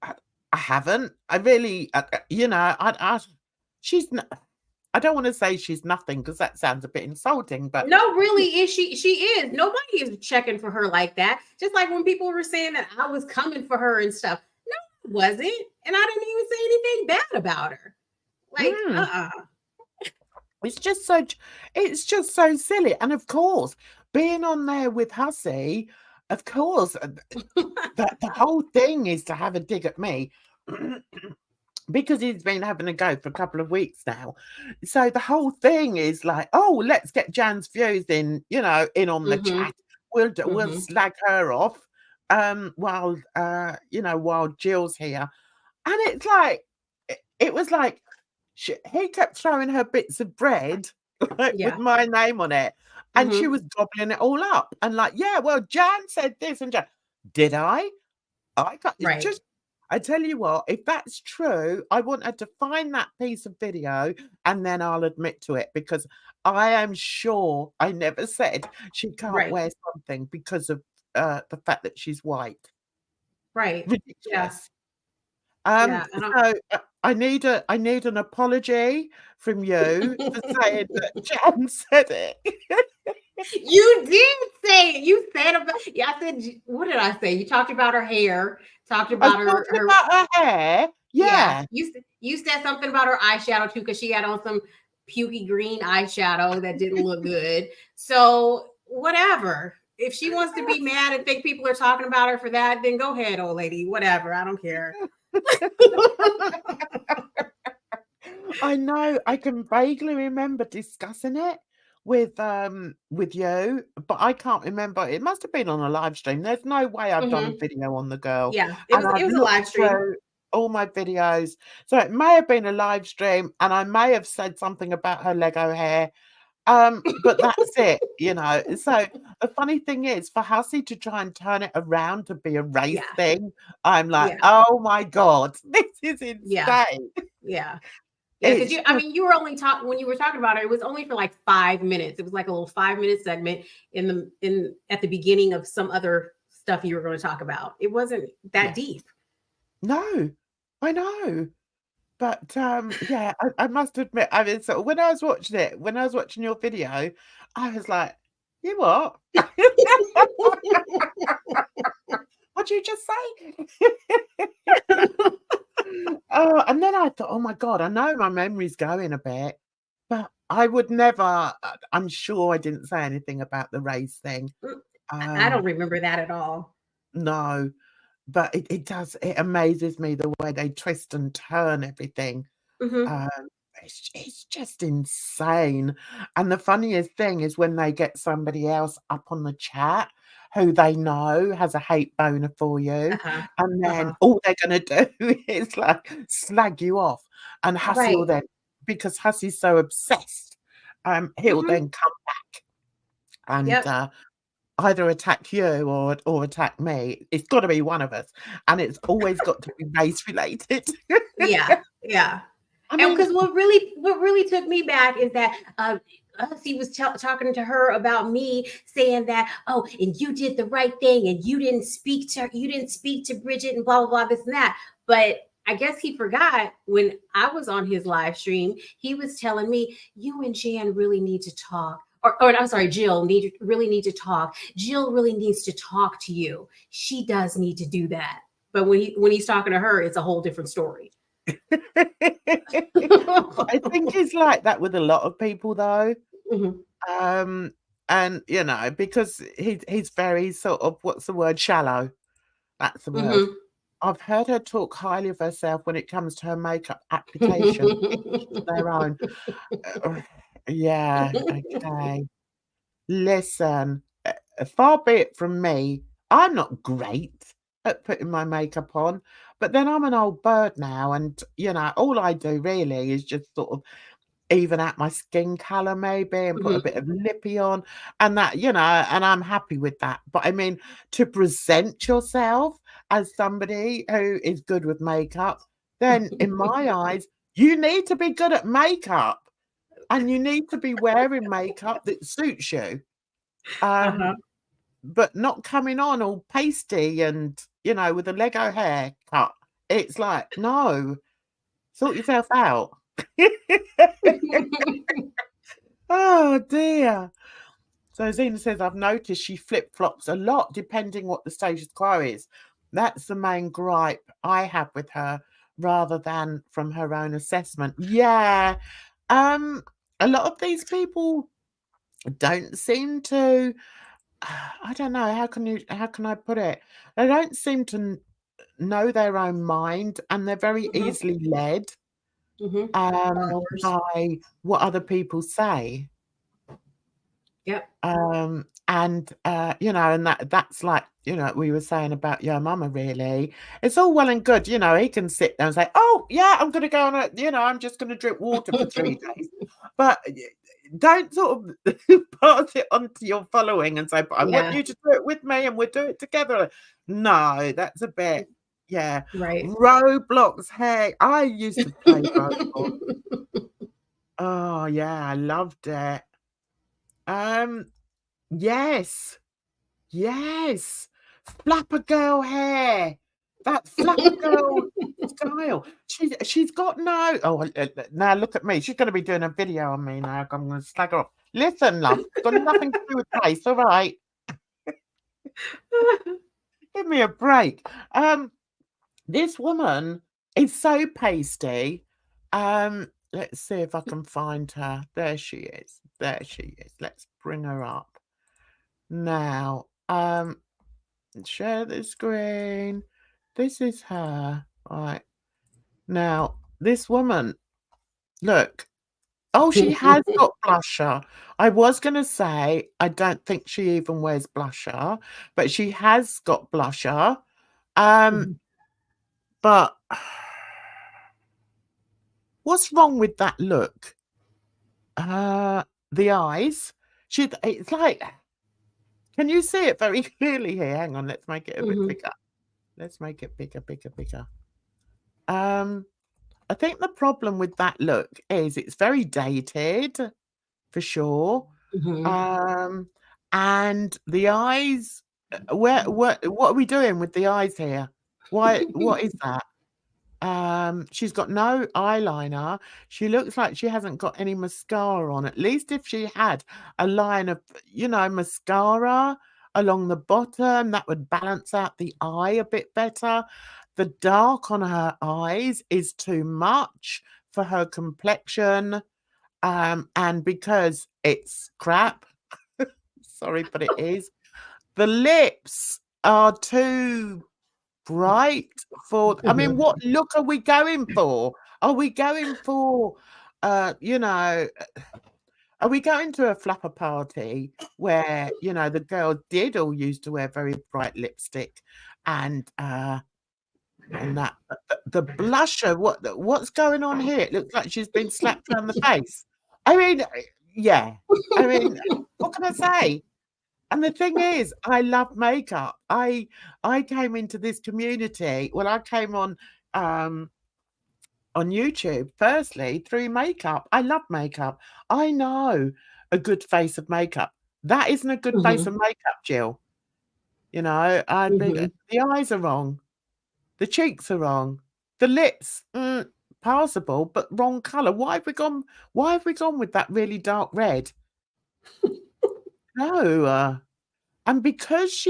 I haven't. I really, she's not. I don't want to say she's nothing, because that sounds a bit insulting, but no, really, she is. Nobody is checking for her like that. Just like when people were saying that I was coming for her and stuff. No, I wasn't, and I didn't even say anything bad about her. Like, it's just so silly. And of course, being on there with HUSSY, of course, the whole thing is to have a dig at me. Because he's been having a go for a couple of weeks now. So the whole thing is like, oh, let's get Jan's views in on the chat. We'll slag her off while Jill's here. And it's like, it was like, he kept throwing her bits of bread with my name on it. And she was gobbling it all up. And like, yeah, well, Jan said this and Jan. Did I? I got just. I tell you what, if that's true, I want her to find that piece of video and then I'll admit to it, because I am sure I never said she can't wear something because of the fact that she's white. Right. Ridiculous. Yeah, I don't. So I need an apology from you for saying that Jan said it. You did say it. You said about. Yeah, I said. What did I say? You talked about her hair. Talked I was about talking her. about her hair. Yeah, Yeah. you said something about her eyeshadow too, because she had on some pukey green eyeshadow that didn't look good. So whatever. If she wants to be mad and think people are talking about her for that, then go ahead, old lady. Whatever. I don't care. I know. I can vaguely remember discussing it with you, but I can't remember. It must have been on a live stream. There's no way I've done a video on the girl. Yeah, And it I've was a looked live stream. through all my videos. So it may have been a live stream and I may have said something about her Lego hair. But that's it, you know. So the funny thing is, for Hussy to try and turn it around to be a race Yeah. thing, I'm like, Yeah. oh my God, this is insane. Yeah. Yeah. Yeah, because It's I mean, you were only talking when you were talking about it. It was only for like 5 minutes. It was like a little 5-minute segment at the beginning of some other stuff you were going to talk about. It wasn't that deep. No, I know. But yeah, I must admit, I mean, so when I was watching your video, I was like, you what? What'd you just say? Oh, and then I thought, oh my God, I know my memory's going a bit, but I would never, I'm sure I didn't say anything about the race thing. I don't remember that at all. No, but it amazes me the way they twist and turn everything. It's just insane. And the funniest thing is when they get somebody else up on the chat who they know has a hate boner for you, and then all they're gonna do is like slag you off. And Hussy will then, because Hussy's so obsessed, he'll then come back and either attack you or attack me. It's got to be one of us, and it's always got to be race related. Yeah. I mean, because what really took me back is that he was talking to her about me, saying that, oh, and you did the right thing, and you didn't speak to Bridget, and blah blah blah, this and that. But I guess he forgot when I was on his live stream, he was telling me, you and Jan really need to talk. Or I'm sorry, Jill really need to talk. Jill really needs to talk to you. She does need to do that. But when he's talking to her, it's a whole different story. I think it's like that with a lot of people, though. And you know, because he's very sort of, what's the word, shallow. That's the word. I've heard her talk highly of herself when it comes to her makeup application. It's their own. Yeah, okay. Listen, far be it from me. I'm not great at putting my makeup on, but then I'm an old bird now, and you know, all I do really is just sort of even out my skin color maybe and put a bit of lippy on, and that, you know, and I'm happy with that. But I mean, to present yourself as somebody who is good with makeup, then in my eyes, you need to be good at makeup. And you need to be wearing makeup that suits you. But not coming on all pasty and, you know, with a Lego haircut. It's like, no, sort yourself out. Oh, dear. So Zena says, I've noticed she flip-flops a lot depending what the status quo is. That's the main gripe I have with her rather than from her own assessment. Yeah. A lot of these people don't seem to, I don't know, how can I put it? They don't seem to know their own mind, and they're very easily led by what other people say. Yep. And you know, and that's like, you know, we were saying about YOMAMA, really. It's all well and good, you know, he can sit there and say, oh yeah, I'm gonna go on a, you know, I'm just gonna drink water for 3 days. But don't sort of pass it on to your following and say, but I want you to do it with me and we'll do it together. No, that's a bit, yeah. Right. Roblox, hey, I used to play Roblox. Oh yeah, I loved it. Yes. Flapper girl hair. That flapper girl style. She's got no. Oh, now look at me. She's going to be doing a video on me now. I'm going to slag her off. Listen, love, got nothing to do with race. All right, give me a break. This woman is so pasty. Let's see if I can find her. There she is. There she is. Let's bring her up now. Share the screen. This is her. Right. Now, this woman, look. Oh, she has got blusher. I was going to say, I don't think she even wears blusher, but she has got blusher. But what's wrong with that look? The eyes. It's like, can you see it very clearly here? Hang on, let's make it a bit bigger. Let's make it bigger. I think the problem with that look is it's very dated, for sure. And the eyes, what are we doing with the eyes here? What is that? She's got no eyeliner. She looks like she hasn't got any mascara on. At least if she had a line of, mascara along the bottom, that would balance out the eye a bit better. The dark on her eyes is too much for her complexion. And because it's crap, sorry, but it is, the lips are too bright for, I mean, what look are we going for? Are we going for, are we going to a flapper party where, the girls did all used to wear very bright lipstick and that the blusher, what's going on here? It looks like she's been slapped around the face. I mean, yeah. I mean, what can I say? And the thing is, I love makeup. I came into this community. Well, I came on YouTube firstly through makeup. I love makeup. I know a good face of makeup. That isn't a good face of makeup, Jill. The eyes are wrong. The cheeks are wrong. The lips, passable, but wrong colour. Why have we gone with that really dark red? No. And because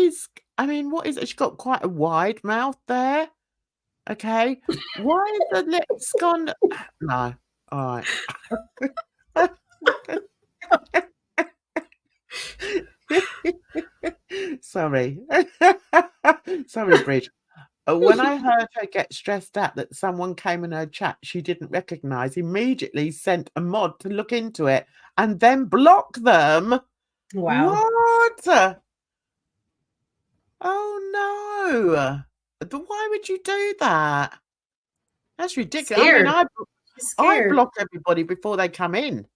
what is it? She's got quite a wide mouth there. Okay. Why are the lips gone? No. All right. Sorry. Sorry, Bridge. When I heard her get stressed out that someone came in her chat she didn't recognise, immediately sent a mod to look into it and then block them. Wow. What? Oh no! Why would you do that? That's ridiculous. Scared. I mean, I block everybody before they come in.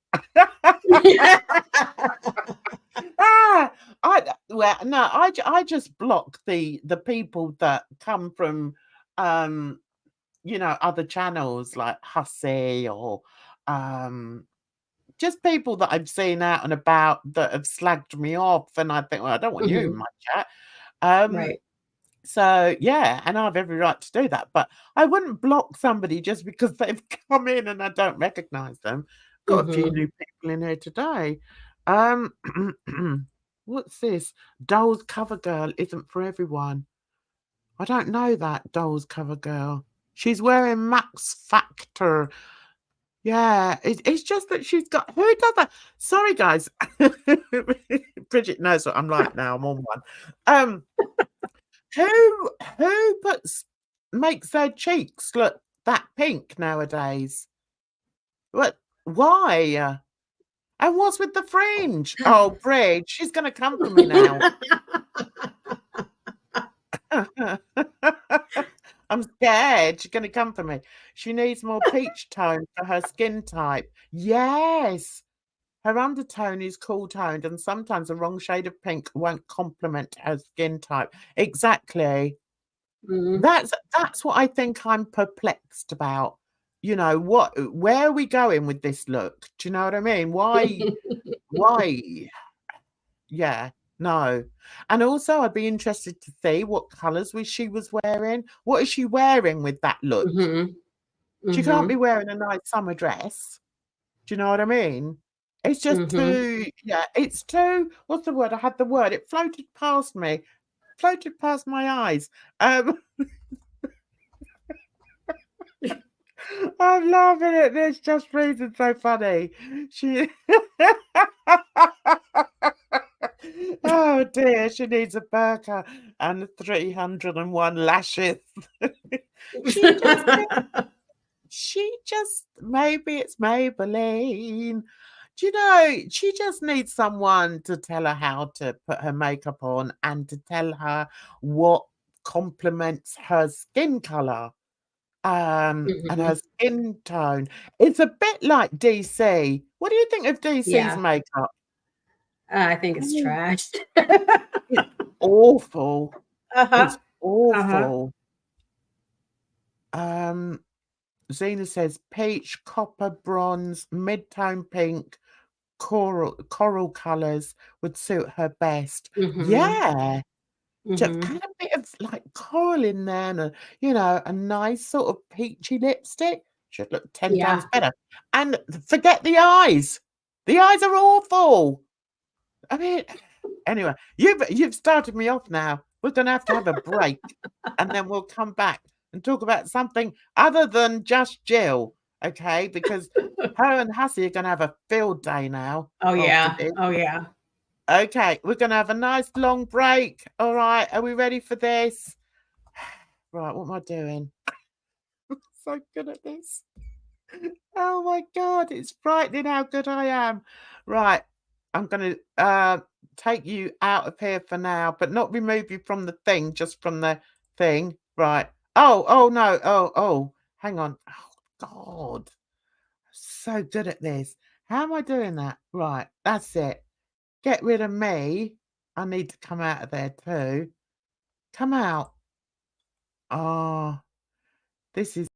I just block the people that come from other channels like HUSSY or just people that I've seen out and about that have slagged me off, and I think, well, I don't want you in my chat. Right. So yeah, and I have every right to do that, but I wouldn't block somebody just because they've come in and I don't recognize them. Got a few new people in here today. What's this? Dolls Cover Girl isn't for everyone. I don't know that Dolls Cover Girl. She's wearing Max Factor. Yeah, it's just that she's got. Who does that? Sorry, guys. Bridget knows what I'm like now. I'm on one. Who makes their cheeks look that pink nowadays? What? Why? And what's with the fringe? Oh, Bridge, she's going to come for me now. I'm scared she's going to come for me. She needs more peach tone for her skin type. Yes. Her undertone is cool toned, and sometimes the wrong shade of pink won't complement her skin type. Exactly. That's what I think I'm perplexed about. Where are we going with this look? Do you know what I mean? Why? Yeah. No. And also, I'd be interested to see what colours she was wearing. What is she wearing with that look? She can't be wearing a nice summer dress. Do you know what I mean? It's just too, it's too, what's the word? I had the word. It floated past me, floated past my eyes. I'm laughing at this. Just reason so funny. She oh dear, she needs a burqa and 301 lashes. she just maybe it's Maybelline. Do you know, she just needs someone to tell her how to put her makeup on and to tell her what complements her skin color. And her skin tone. It's a bit like DC. What do you think of DC's makeup? I think it's trash. It's awful. It's awful. Zena says peach, copper, bronze, mid-tone pink, coral colours would suit her best. Yeah. Just kind of bit of like coral in there and a nice sort of peachy lipstick. Should look 10 times better. And forget the eyes. The eyes are awful. I mean, anyway, you've started me off now. We're going to have a break and then we'll come back and talk about something other than just Jill, okay? Because her and Hussy are going to have a field day now. Oh, yeah. Oh, yeah. Okay, we're going to have a nice long break. All right, are we ready for this? Right, what am I doing? I'm so good at this. Oh, my God, it's frightening how good I am. Right, I'm going to take you out of here for now, but not remove you from the thing, just from the thing. Right. Oh, no. Oh, hang on. Oh, God. So good at this. How am I doing that? Right, that's it. Get rid of me. I need to come out of there too. Come out. Oh, this is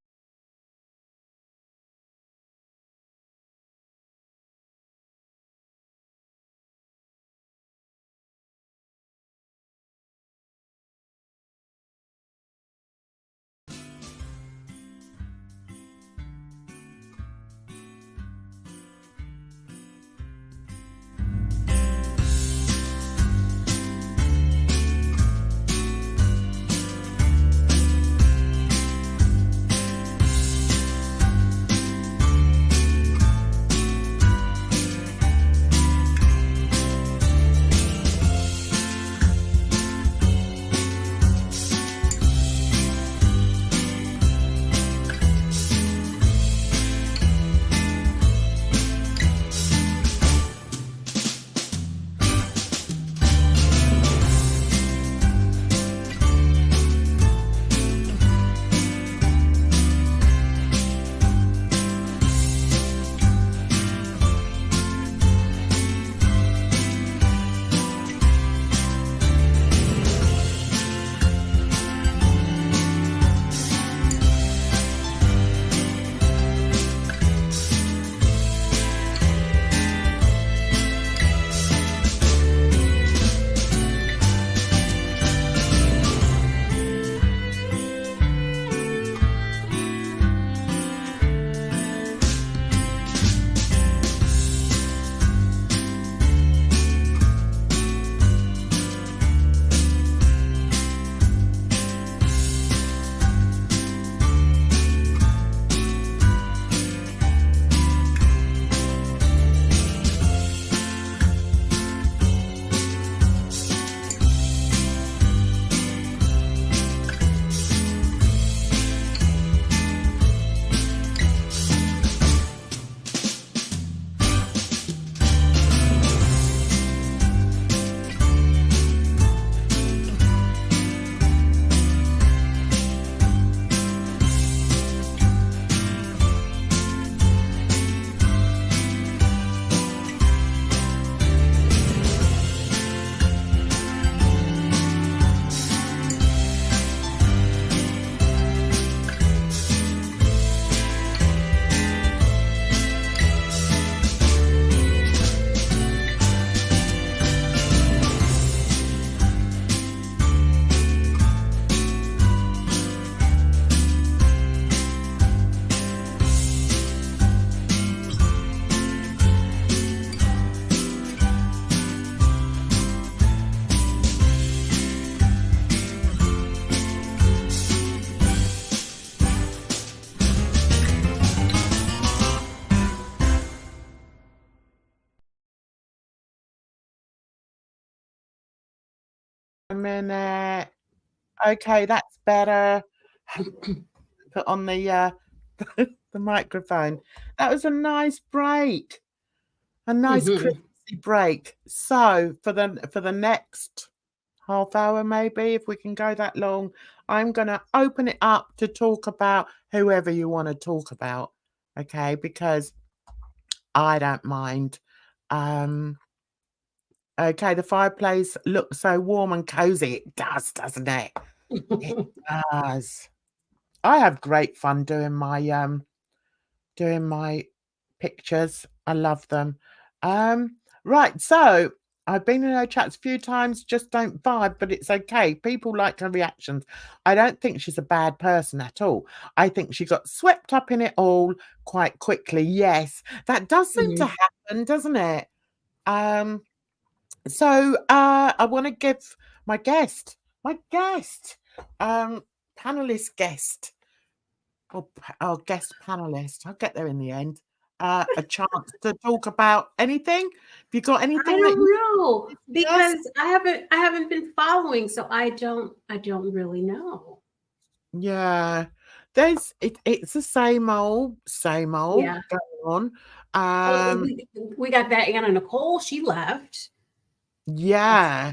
a minute. Okay, that's better. Put on the the microphone. That was a nice break. A nice Christmassy break. So for the next half hour, maybe, if we can go that long, I'm gonna open it up to talk about whoever you want to talk about. Okay, because I don't mind. Okay, the fireplace looks so warm and cozy. It does, doesn't it? It does. I have great fun doing my pictures. I love them. Right, so I've been in her chats a few times, just don't vibe, but it's okay. People like her reactions. I don't think she's a bad person at all. I think she got swept up in it all quite quickly. Yes, that does seem to happen, doesn't it? So I want to give my panelist guest, or guest panelist, I'll get there in the end, a chance to talk about anything. Have you got anything? I don't know, because I haven't been following, so I don't really know. Yeah, it's the same old Yeah. going on. We got that Anna Nicole, she left. Yeah.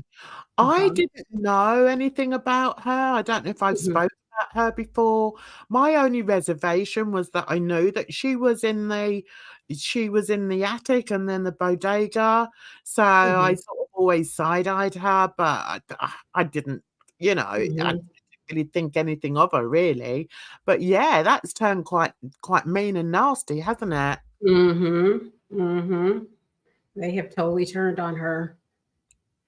I didn't know anything about her. I don't know if I've spoken about her before. My only reservation was that I knew that she was in the attic and then the bodega. So I sort of always side-eyed her, but I didn't, I didn't really think anything of her really. But yeah, that's turned quite mean and nasty, hasn't it? They have totally turned on her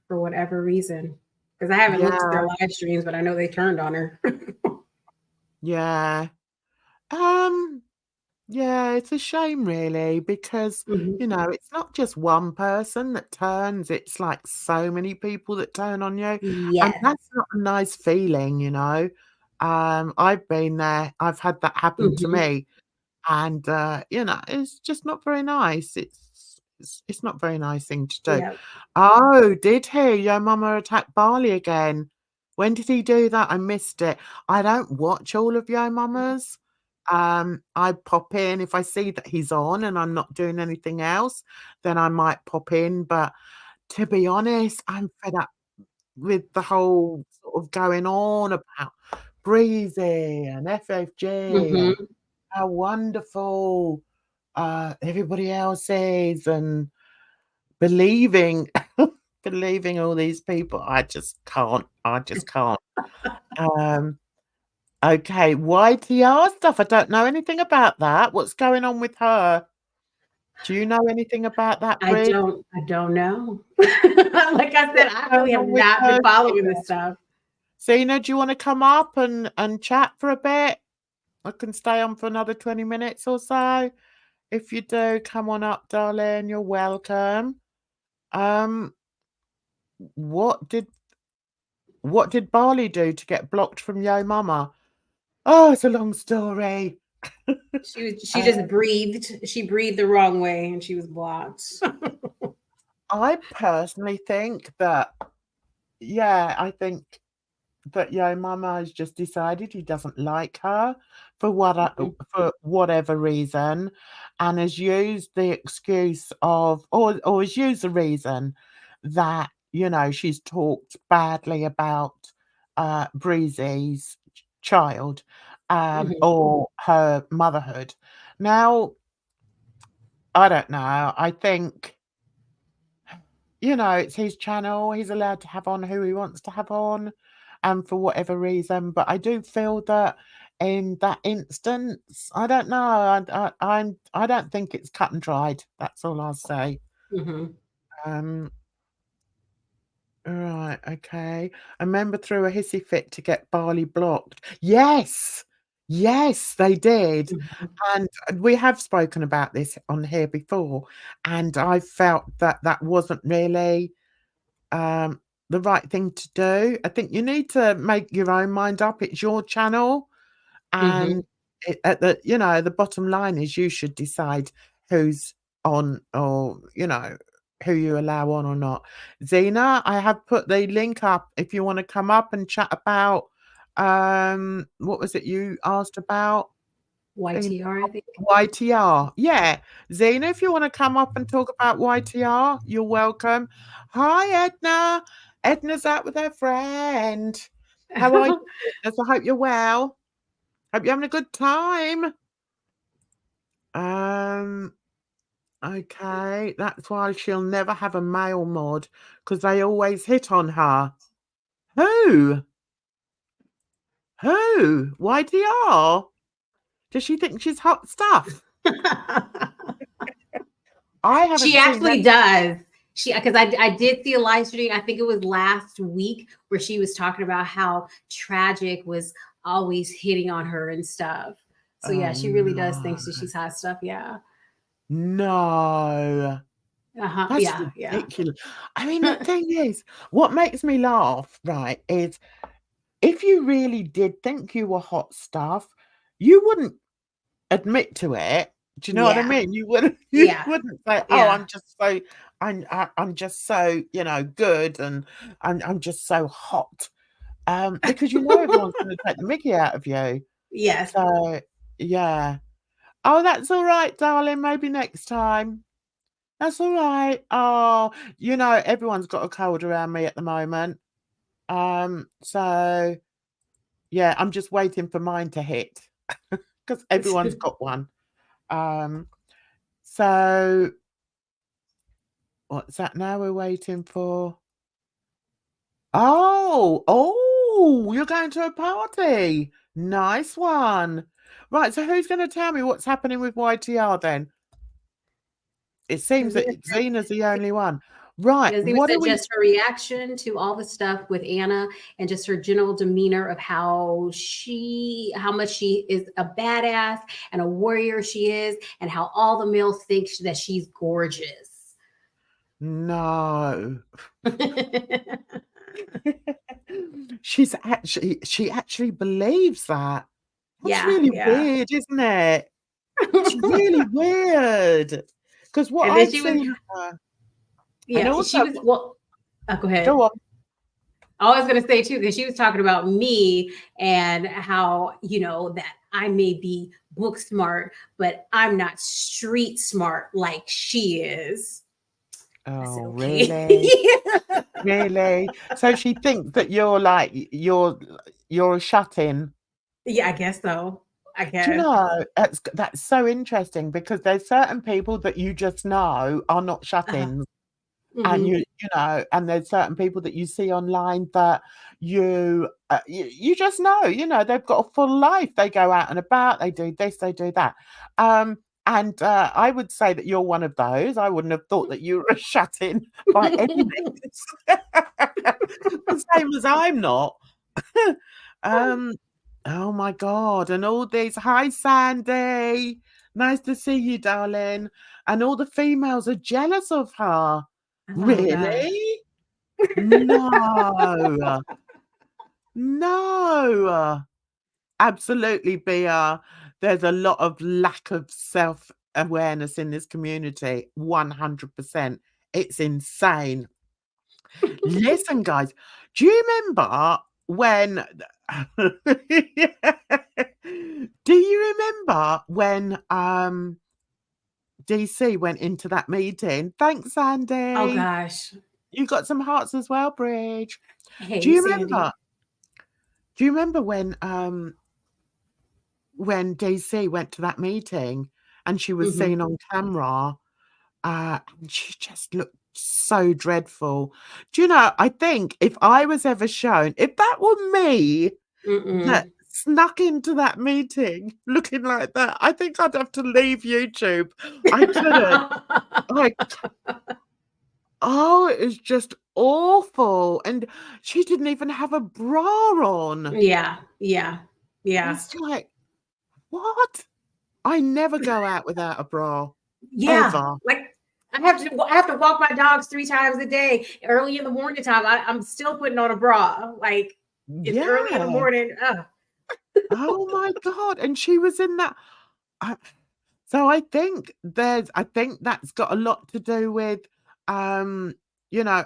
for whatever reason. Because I haven't looked at their live streams, but I know they turned on her. Yeah. Yeah, it's a shame really, because it's not just one person that turns, it's like so many people that turn on you. And Yes. that's not a nice feeling. I've been there, I've had that happen to me. And it's just not very nice. It's not a very nice thing to do. Yeah. Oh, did he? Your mama attacked Barley again. When did he do that? I missed it. I don't watch all of Yo Mama's. I pop in if I see that he's on and I'm not doing anything else, then I might pop in. But to be honest, I'm fed up with the whole sort of going on about Breezy and FFG and how wonderful everybody else is, and believing all these people. I just can't. Okay, YTR stuff. I don't know anything about that. What's going on with her? Do you know anything about that, Bridge? I don't know. Like I said, I really have not been following this stuff. Zena, do you want to come up and chat for a bit? I can stay on for another 20 minutes or so. If you do, come on up, darling. You're welcome. What did Barley do to get blocked from Yo Mama? Oh, it's a long story. She just breathed. She breathed the wrong way and she was blocked. I personally think that, I think that Yo Mama has just decided he doesn't like her for whatever reason, and has used the excuse of, or has used the reason that she's talked badly about Breezy's child, or her motherhood. Now, I don't know. I think it's his channel. He's allowed to have on who he wants to have on, and for whatever reason. But I do feel that in that instance, I don't know. I don't think it's cut and dried. That's all I'll say. Right. Okay. A member threw a hissy fit to get Barley blocked. Yes. Yes, they did. And we have spoken about this on here before, and I felt that that wasn't really the right thing to do. I think you need to make your own mind up. It's your channel, and the bottom line is you should decide who's on, or who you allow on or not. Zena, I have put the link up if you want to come up and chat about what was it you asked about? YTR, I think. YTR. Yeah. Zena, if you want to come up and talk about YTR, you're welcome. Hi, Edna. Edna's out with her friend. How are you? Edna? I hope you're well. Hope you're having a good time. Okay, that's why she'll never have a male mod, because they always hit on her. Who? Who? YDR? Does she think she's hot stuff? I haven't She seen actually that. does. Because I did see a live stream, I think it was last week, where she was talking about how Tragic was always hitting on her and stuff. So yeah, she really does think that she's hot stuff. Yeah. No. That's Yeah. ridiculous. I mean, the thing is, what makes me laugh, right, is if you really did think you were hot stuff, you wouldn't admit to it. Do you know what I mean? You wouldn't wouldn't say, "Oh, I'm just so, you know, good, and I'm just so hot." Because you know everyone's gonna take the mickey out of you. Yes. So yeah. Oh, that's all right, darling. Maybe next time. That's all right. Oh, you know, everyone's got a cold around me at the moment. So yeah, I'm just waiting for mine to hit because everyone's got one. So what's that now we're waiting for? Oh, you're going to a party. Nice one. Right, so who's going to tell me what's happening with YTR then? It seems that Zena's the only one. Right, what are we... Just her reaction to all the stuff with Anna and just her general demeanor of how much she is a badass and a warrior she is, and how all the males think that she's gorgeous. No. She actually believes that. That's really weird, isn't it? It's really weird. Because what I've seen her... Yeah, also, she was... Well, go ahead. Go on. I was going to say, too, because she was talking about me and how, you know, that I may be book smart, but I'm not street smart like she is. Oh, really? Really? So she thinks that you're like, you're a shut-in. Yeah, I guess so. I guess. Do you know, that's so interesting, because there's certain people that you just know are not shut-ins. And you know, and there's certain people that you see online that you just know, you know, they've got a full life. They go out and about, they do this, they do that. And I would say that you're one of those. I wouldn't have thought that you were a shut-in by any means. The same as I'm not. Oh my God. And all these, hi Sandy. Nice to see you, darling. And all the females are jealous of her. Really? No. No. Absolutely, Bea. There's a lot of lack of self-awareness in this community. 100%. It's insane. Listen, guys, do you remember when... Do you remember when DC went into that meeting? Thanks, Sandy. Oh gosh, you got some hearts as well, Bridge. Hey, do you Sandy. remember? Do you remember when DC went to that meeting and she was seen on camera? And she just looked so dreadful. Do you know? I think if I was ever shown, if that were me that snuck into that meeting looking like that, I think I'd have to leave YouTube. I couldn't. Oh, it was just awful. And she didn't even have a bra on. Yeah. It's like, what? I never go out without a bra. Yeah. Ever. Like I have to walk my dogs 3 times a day. Early in the morning time, I'm still putting on a bra. Like it's early in the morning. Oh my God. And she was in that. So I think that's got a lot to do with you know,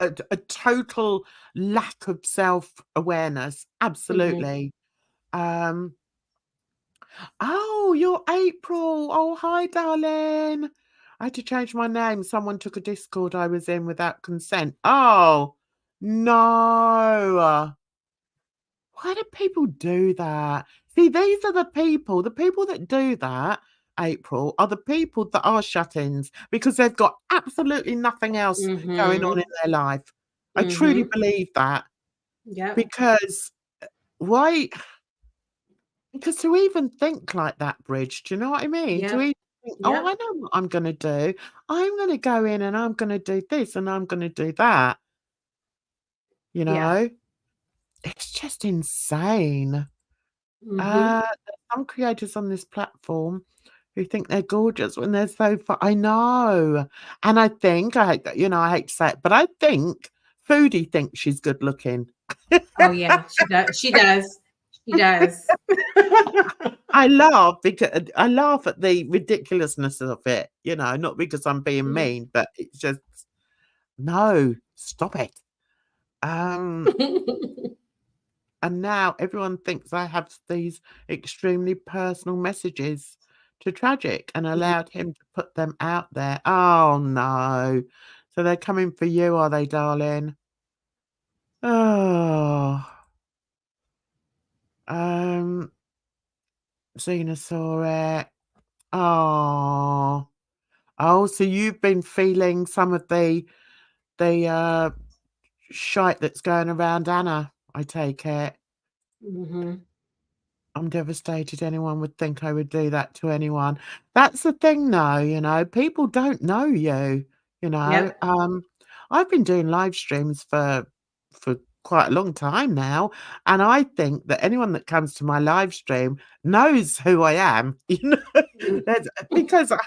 a total lack of self-awareness. Absolutely. Oh, you're April. Oh, hi, darling. I had to change my name. Someone took a Discord I was in without consent. Oh, no. Why do people do that? See, these are the people that do that, April, are the people that are shut-ins because they've got absolutely nothing else going on in their life. I truly believe that Yep. because why? Because to even think like that, Bridge, do you know what I mean? To Yep. even think, oh, Yep. I know what I'm going to do. I'm going to go in and I'm going to do this and I'm going to do that. You Yeah. know, it's just insane. Mhm. There's some creators on this platform who think they're gorgeous when they're so far. I know. And I think, I hate to say it, but I think Foodie thinks she's good looking. Oh yeah, she does. She does. She does. I laugh at the ridiculousness of it, you know, not because I'm being mean, but it's just no, stop it. And now everyone thinks I have these extremely personal messages to Tragic and allowed him to put them out there. Oh no. So they're coming for you, are they, darling? Oh. Xenosaur. Oh. Oh, so you've been feeling some of the shite that's going around Anna, I take it. I'm devastated anyone would think I would do that to anyone. That's the thing though, you know, people don't know you, you know. Yep. I've been doing live streams for quite a long time now, and I think that anyone that comes to my live stream knows who I am, you know. Because I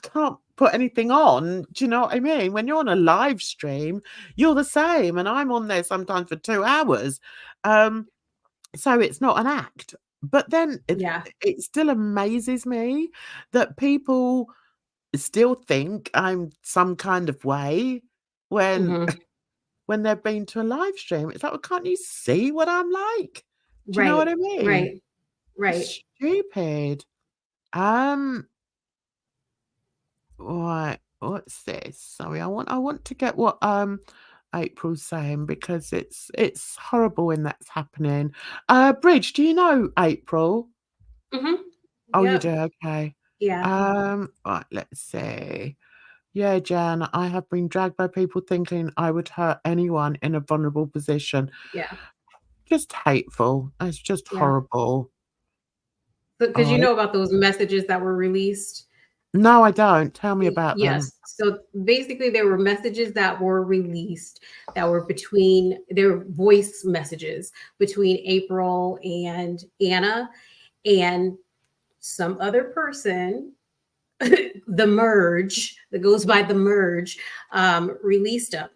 can't put anything on. Do you know what I mean? When you're on a live stream, you're the same, and I'm on there sometimes for 2 hours. So it's not an act. But then Yeah. it still amazes me that people still think I'm some kind of way when when they've been to a live stream. It's like, well, can't you see what I'm like? Do you know what I mean? Right. Right. It's stupid. Right. What's this? Sorry, I want to get what April's saying because it's horrible when that's happening. Bridge, do you know April? Oh, you Yep. do? Okay. Yeah. Right, let's see. Yeah, Jan, I have been dragged by people thinking I would hurt anyone in a vulnerable position. Yeah. Just hateful. It's just Yeah. horrible. Because you Alright. know about those messages that were released. No, I don't. Tell me about them. Yes. So basically, there were messages that were released that were they were voice messages between April and Anna and some other person, the Merge, that goes by the Merge, released them.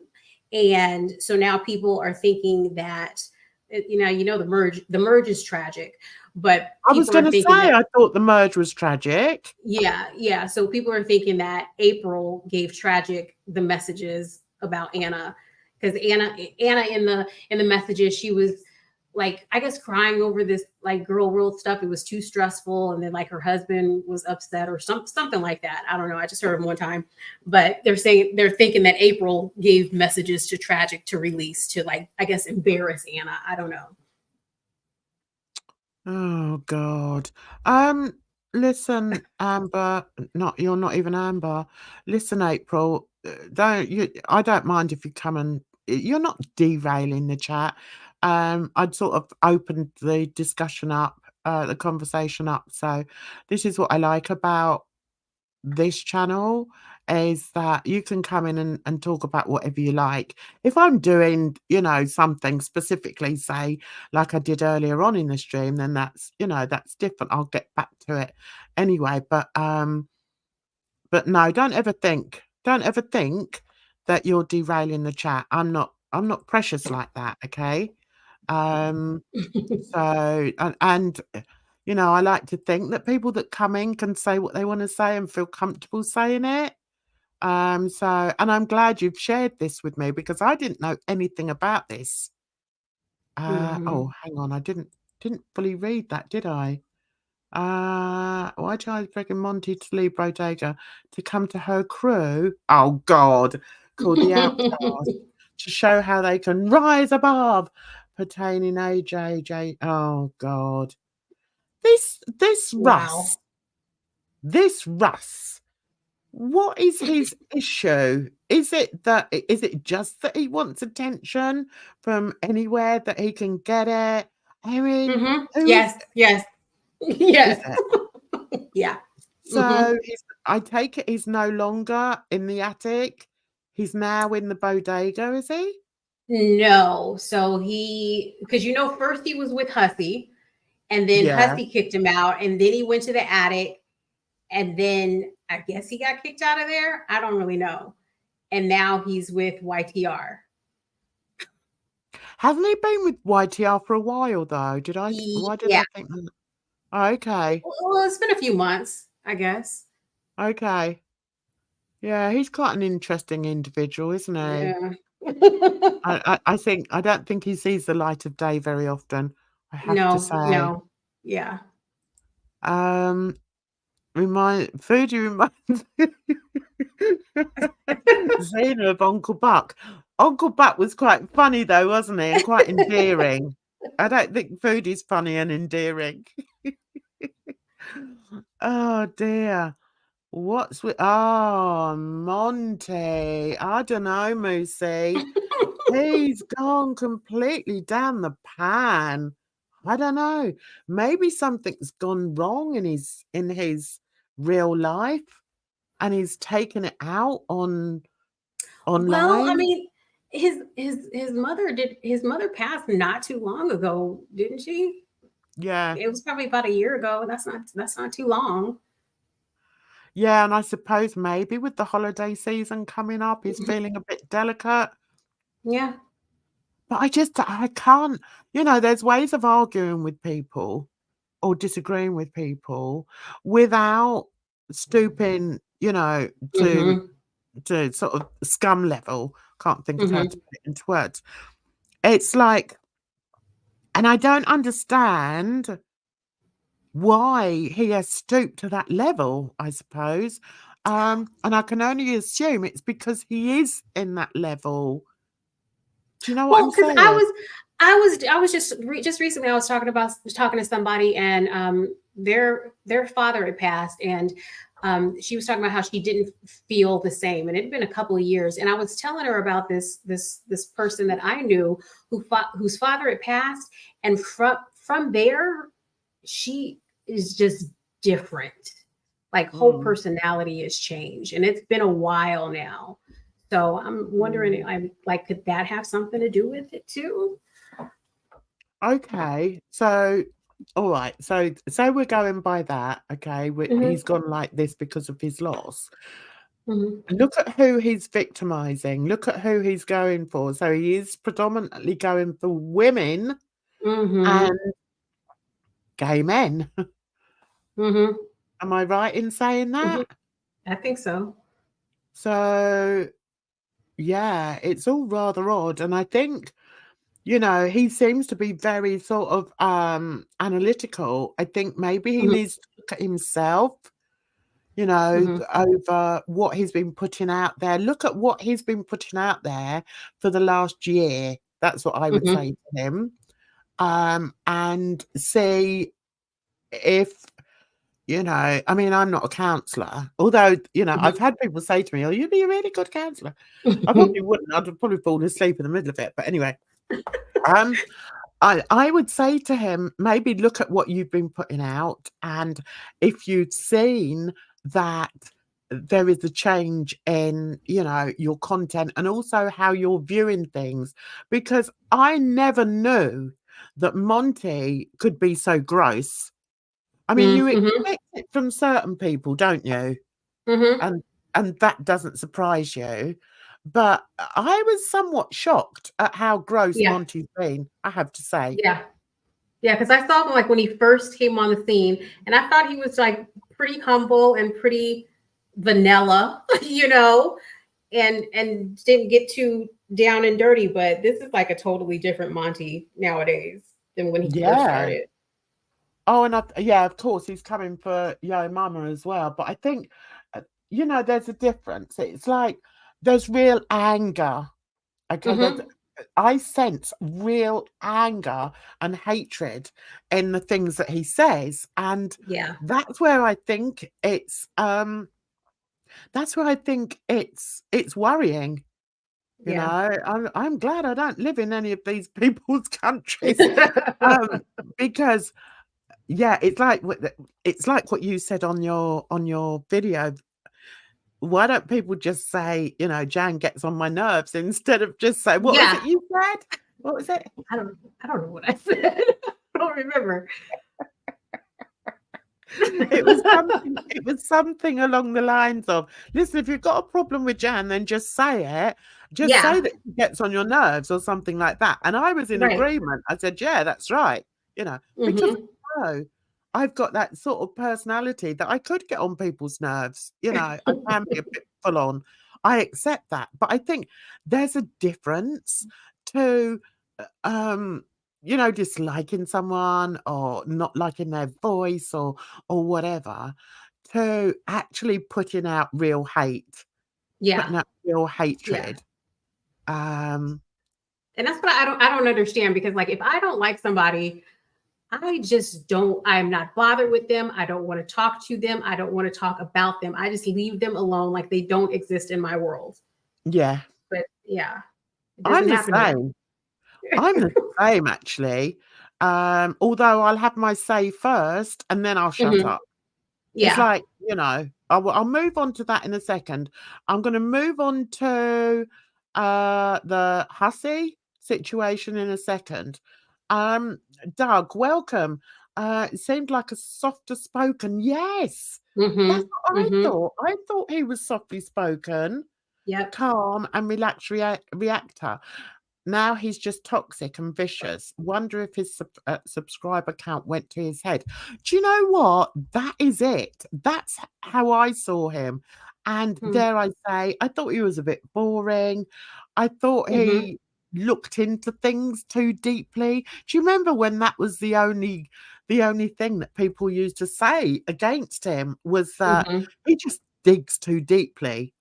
And so now people are thinking that, the merge is tragic, but I was people going are to say, thinking that, I thought the merge was tragic. yeah. So people are thinking that April gave Tragic the messages about Anna, because Anna in the messages, she was like, I guess, crying over this like girl world stuff. It was too stressful, and then like her husband was upset or something like that. I don't know. I just heard him one time, but they're thinking that April gave messages to Tragic to release to, like, I guess, embarrass Anna. I don't know. Oh God. Listen, Amber, you're not even Amber. Listen, April, I don't mind if you come and you're not derailing the chat. I'd sort of opened the discussion up, the conversation up. So this is what I like about this channel is that you can come in and talk about whatever you like. If I'm doing, something specifically, say, like I did earlier on in the stream, then that's different. I'll get back to it anyway. But no, don't ever think that you're derailing the chat. I'm not precious like that, okay? So, and I like to think that people that come in can say what they want to say and feel comfortable saying it. So, and I'm glad you've shared this with me because I didn't know anything about this. Oh, hang on, I didn't fully read that, did I? Why Charlie's begging Monty to leave Bodega to come to her crew? Oh God, called the Outcast to show how they can rise above, pertaining AJJ. Oh God, this Wow. Russ. What is his issue? Is it just that he wants attention from anywhere that he can get it? I mean, who is Yes. is Yes. it? Yeah. So I take it he's no longer in the attic. He's now in the bodega, is he? No. So because first he was with HUSSY, and then Yeah. HUSSY kicked him out, and then he went to the attic, and then I guess he got kicked out of there. I don't really know. And now he's with YTR. Hasn't he been with YTR for a while though? Why did I think that? Okay. Well, it's been a few months, I guess. Okay. Yeah, he's quite an interesting individual, isn't he? Yeah. I don't think he sees the light of day very often, I have to say. No. Yeah. Foodie reminds Zena of Uncle Buck. Uncle Buck was quite funny though, wasn't he? And quite endearing. I don't think Foodie's funny and endearing. Oh dear. What's with Monty? I don't know, Moosey. He's gone completely down the pan. I don't know. Maybe something's gone wrong in his real life, and he's taken it out online. Well, I mean, his mother passed not too long ago, didn't she? Yeah. It was probably about a year ago. That's not too long. Yeah, and I suppose maybe with the holiday season coming up, he's feeling a bit delicate. Yeah. But I can't, there's ways of arguing with people or disagreeing with people without stooping, to sort of scum level. Can't think of how to put it into words. It's like, and I don't understand why he has stooped to that level, I suppose. And I can only assume it's because he is in that level. Do you know what I'm saying? I was just recently I was talking to somebody, and their father had passed, and she was talking about how she didn't feel the same, and it had been a couple of years, and I was telling her about this person that I knew whose father had passed, and from there she is just different. Like whole personality has changed, and it's been a while now. So I'm wondering, could that have something to do with it too? Okay, so all right, so we're going by that. Okay, he's gone like this because of his loss. Look at who he's victimizing. Look at who he's going for. So he is predominantly going for women and gay men. Am I right in saying that? I think so. So yeah, it's all rather odd, and I think he seems to be very sort of analytical. I think maybe he needs to look at himself, over what he's been putting out there. Look at what he's been putting out there for the last year. That's what I would say to him. And see if, I mean, I'm not a counsellor, although, I've had people say to me, oh, you'd be a really good counsellor. I probably wouldn't. I'd probably fall asleep in the middle of it. But anyway, I would say to him, maybe look at what you've been putting out, and if you've seen that there is a change in, your content and also how you're viewing things, because I never knew that Monty could be so gross. I mean, you expect it from certain people, don't you? And that doesn't surprise you. But I was somewhat shocked at how gross Monty's been, I have to say. Yeah, because I saw him when he first came on the scene, and I thought he was pretty humble and pretty vanilla, you know, and didn't get too down and dirty. But this is like a totally different Monty nowadays than when he first Yeah. started. Oh, and yeah, of course, he's coming for YOMAMA as well. But I think, you know, there's a difference. It's like there's real anger. Okay, I sense real anger and hatred in the things that he says, and Yeah. that's where I think it's worrying. You Yeah. know, I'm glad I don't live in any of these people's countries, because yeah, it's like what you said on your video. Why don't people just say, you know, Jan gets on my nerves, instead of just say, what was it you said? What was it? I don't know what I said. I don't remember. It was something along the lines of, listen, if you've got a problem with Jan, then just say it. Just say that she gets on your nerves or something like that. And I was in agreement. I said, yeah, that's right. You know, because I know I've got that sort of personality that I could get on people's nerves. You know, I can be a bit full on. I accept that. But I think there's a difference to you know, disliking someone or not liking their voice or whatever, to actually putting out real hate, putting out real hatred. And that's what I don't understand, because like, if I don't like somebody, I'm not bothered with them. I don't want to talk to them. I don't want to talk about them. I just leave them alone, like they don't exist in my world. Yeah. But yeah, I'm the same. I'm the same, actually. Although I'll have my say first and then I'll shut up. It's like, you know, I'll move on to that in a second. I'm going to move on to the HUSSY situation in a second. Doug, welcome. It seemed like a softer spoken. Yes, that's what I thought. I thought he was softly spoken, calm and relaxed reactor. Now he's just toxic and vicious. Wonder if his subscriber count went to his head. Do you know what? That is it. That's how I saw him. And dare I say, I thought he was a bit boring. I thought he looked into things too deeply. Do you remember when that was the only thing that people used to say against him, was that he just digs too deeply?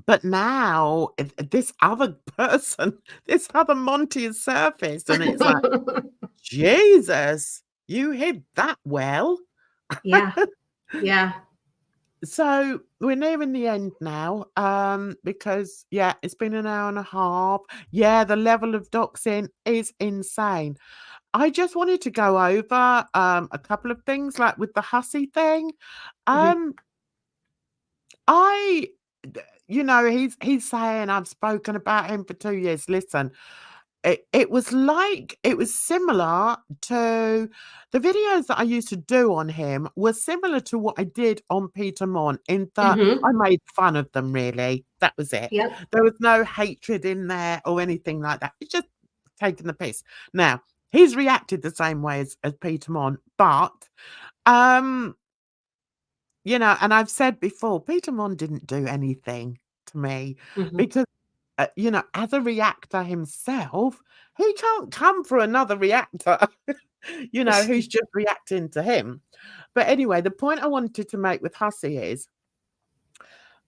But now this other person, this other Monty has surfaced, and it's like, Jesus, you hid that well. Yeah. So we're nearing the end now, because yeah, it's been an hour and a half. Yeah, the level of doxing is insane. I just wanted to go over a couple of things, like with the HUSSY thing. You know, he's saying I've spoken about him for 2 years. Listen, it was similar to the videos that I used to do on him, were similar to what I did on Peter Mon, in that I made fun of them, really. That was it. There was no hatred in there or anything like that. It's just taking the piss. Now, he's reacted the same way as Peter Mon, but you know, and I've said before, Peter Mon didn't do anything to me, because, you know, as a reactor himself, he can't come for another reactor, you know, who's just reacting to him. But anyway, the point I wanted to make with HUSSY is,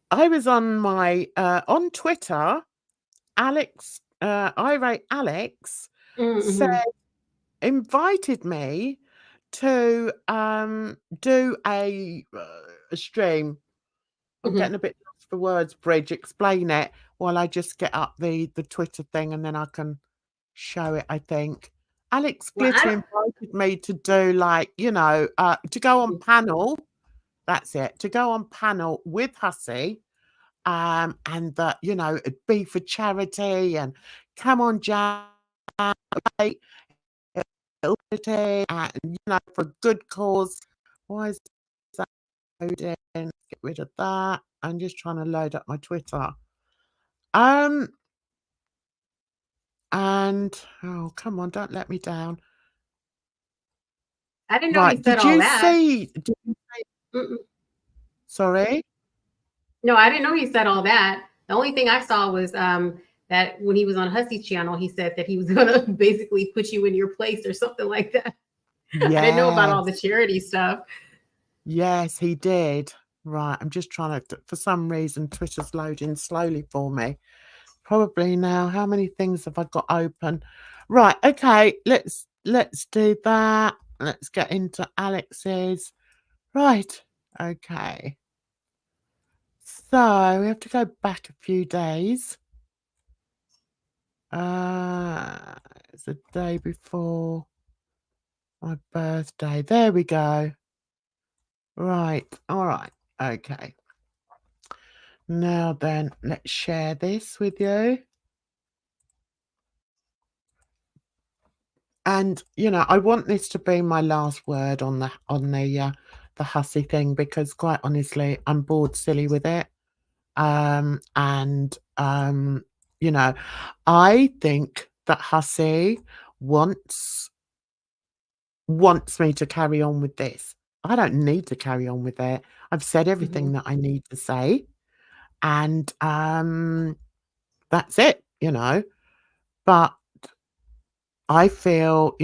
I was on my, on Twitter, Alex, Irate Alex, said, invited me to do a stream. I'm getting a bit lost for words, Bridge. Explain it while I just get up the Twitter thing, and then I can show it, I think. Alex Glitter invited me to do, like, you know, to go on panel. That's it. To go on panel with HUSSY, and that, you know, it'd be for charity, and come on, Jan, and, you know, for a good cause. Why is that loading? Get rid of that. I'm just trying to load up my Twitter. And oh, come on, don't let me down. I didn't know he said all that. Did you see? Sorry? No, I didn't know he said all that. The only thing I saw was that when he was on Hussy's channel, he said that he was gonna basically put you in your place or something like that. I didn't know about all the Yes. charity stuff. Yes, he did. Right. I'm just trying to, for some reason, Twitter's loading slowly for me. Probably now. How many things have I got open? Right. Okay. Let's do that. Let's get into Alex's. Right. Okay. So we have to go back a few days. It's the day before my birthday. There we go. Right. All right. Okay. Now then, let's share this with you. And I want this to be my last word on the hussy thing, because quite honestly, I'm bored silly with it. I think that Hussy wants me to carry on with this. I don't need to carry on with it. I've said everything that I need to say, and that's it, But I feel,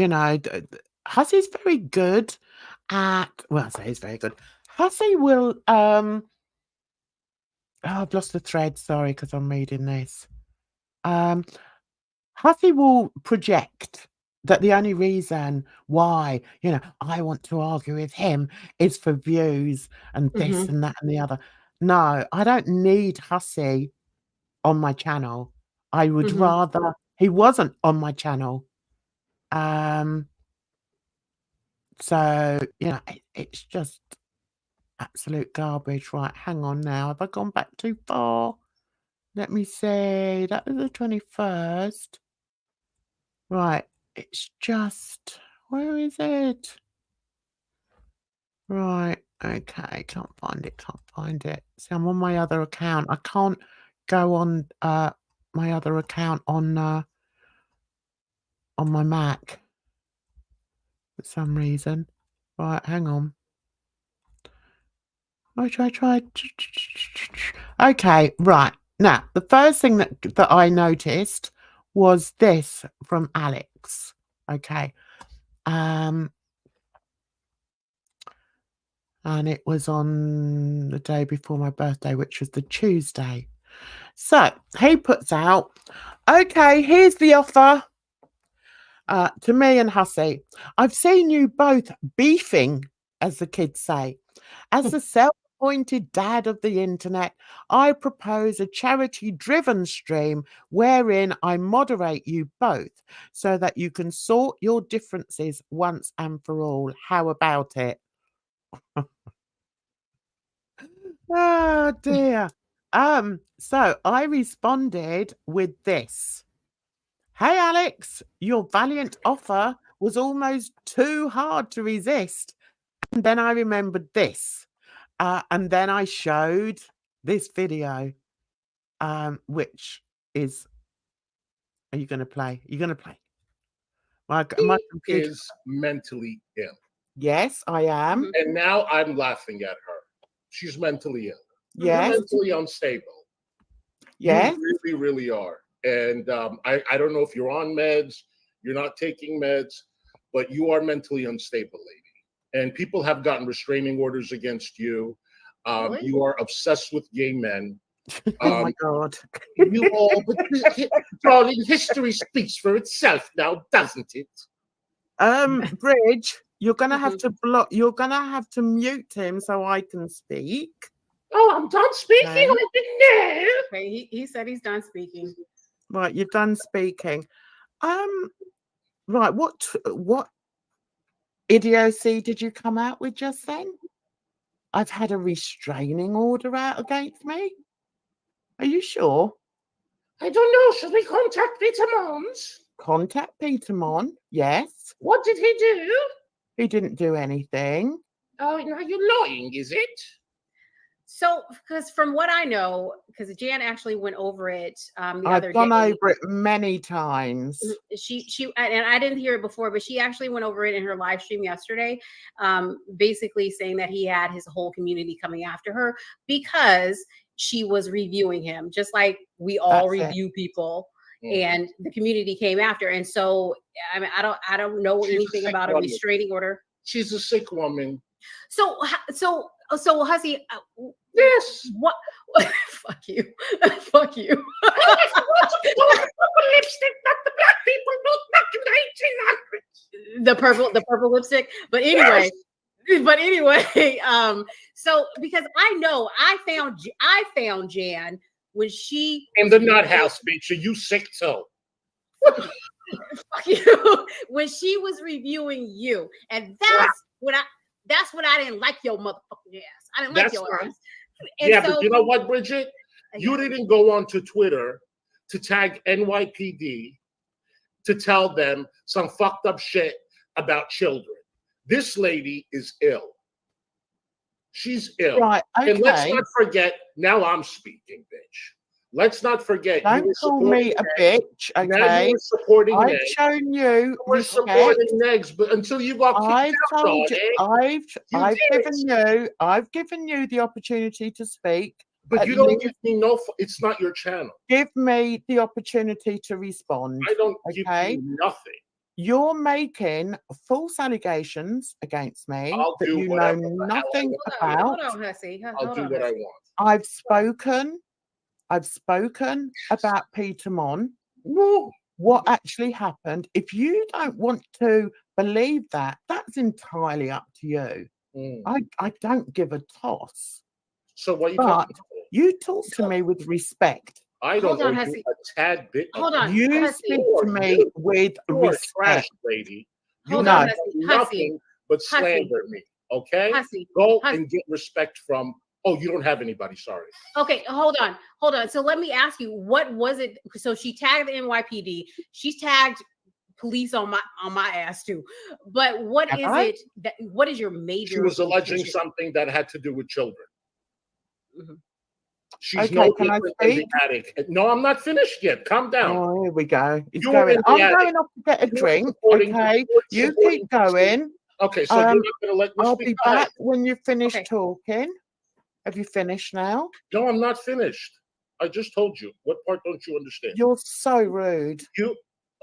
Hussy's very good at, well, I say he's very good. Hussy will, oh, I've lost the thread, sorry, because I'm reading this. Hussy will project that the only reason why, I want to argue with him is for views and this and that and the other. No, I don't need Hussy on my channel. I would rather he wasn't on my channel. So, it's just absolute garbage. Right, hang on now. Have I gone back too far? Let me see. That was the 21st. Right, it's just, where is it? Right, okay, can't find it. See, I'm on my other account. I can't go on my other account on my Mac for some reason. Right, hang on. I tried. Okay, right. Now, the first thing that I noticed was this from Alex. Okay. And it was on the day before my birthday, which was the Tuesday. So he puts out, okay, here's the offer to me and Hussy. I've seen you both beefing, as the kids say. As the self-appointed dad of the internet, I propose a charity-driven stream wherein I moderate you both so that you can sort your differences once and for all. How about it? Oh dear. So I responded with this. Hey Alex, your valiant offer was almost too hard to resist. And then I remembered this. And then I showed this video, which is, are you going to play? You're going to play. My computer is mentally ill. Yes, I am. And now I'm laughing at her. She's mentally ill. Yes. You're mentally unstable. Yes. You really, really are. And I don't know if you're on meds, you're not taking meds, but you are mentally unstable, lady. And people have gotten restraining orders against you. Really? You are obsessed with gay men. Oh my God. You all, but darling, history speaks for itself now, doesn't it? Bridge, you're gonna have to block. You're gonna have to mute him so I can speak. Oh, I'm done speaking. Okay. I didn't know. Okay, he said he's done speaking. Right, you're done speaking. Right, what idiocy did you come out with just then? I've had a restraining order out against me. Are you sure? I don't know. Should we contact Peter Mons? Contact Peter Mon. Yes. What did he do? He didn't do anything. Oh, now you're lying, is it? So, because from what I know, because Jan actually went over it the I've other gone day. over it many times. She and I didn't hear it before, but she actually went over it in her live stream yesterday, basically saying that he had his whole community coming after her because she was reviewing him, just like we all That's it. review people. And the community came after, and so I mean, I don't know She's a anything sick about a woman. restraining order. She's a sick woman. So Hussy, Yes. what? Fuck you, fuck you. Lipstick, not the black people, not in the 1800s. The purple lipstick. But anyway, so because I know I found Jan when she In the nut house, bitch. Are you sick too? fuck you, when she was reviewing you, and that's when I didn't like your motherfucking ass. I didn't like your ass. And Yeah, so, but you know what, Bridget? You didn't go onto Twitter to tag NYPD to tell them some fucked up shit about children. This lady is ill. She's ill. Right, And let's okay. not forget, now I'm speaking, bitch. Let's not forget. Don't call me a bitch, Now okay? you were supporting I've Neg. shown you You were respect. supporting Negs, but until you got I've kicked out, told you, darling. I've given you the opportunity to speak. But At you don't least give me no. It's not your channel. give me the opportunity to respond. I don't give Okay? you nothing. You're making false allegations against me I'll that do you know whatever the hell I nothing want. about. hold on, Hussy. I'll do what I want. I've spoken about Peter Mon. No. What actually happened. If you don't want to believe that, that's entirely up to you. I don't give a toss. So what are you But talking about? you talk to me with respect. I don't Hold on, owe you Hussy. a tad bit. Hold on, You Hussy. speak to me with You're a respect. trash lady. You Hold on, have Hussy. nothing but slander me. Okay? Hussy. Go Hussy. and get respect from. Oh, you don't have anybody. Sorry. Okay, hold on. So let me ask you, what was it? So she tagged the NYPD. She's tagged police on my ass too. But what Have is I? it that? What is your major? She was alleging contention? something that had to do with children. Mhm. She's Okay, no can I different than the speak? addict. No, I'm not finished yet. Calm down. Oh, here we go. It's You were going. in the I'm attic. going off to get a You were drink. supporting- Okay, you were you supporting keep going. Okay, so you're not going to let me I'll speak. be Go ahead. back when you finish Okay. talking. Have you finished now? No, I'm not finished. I just told you. What part don't you understand? You're so rude.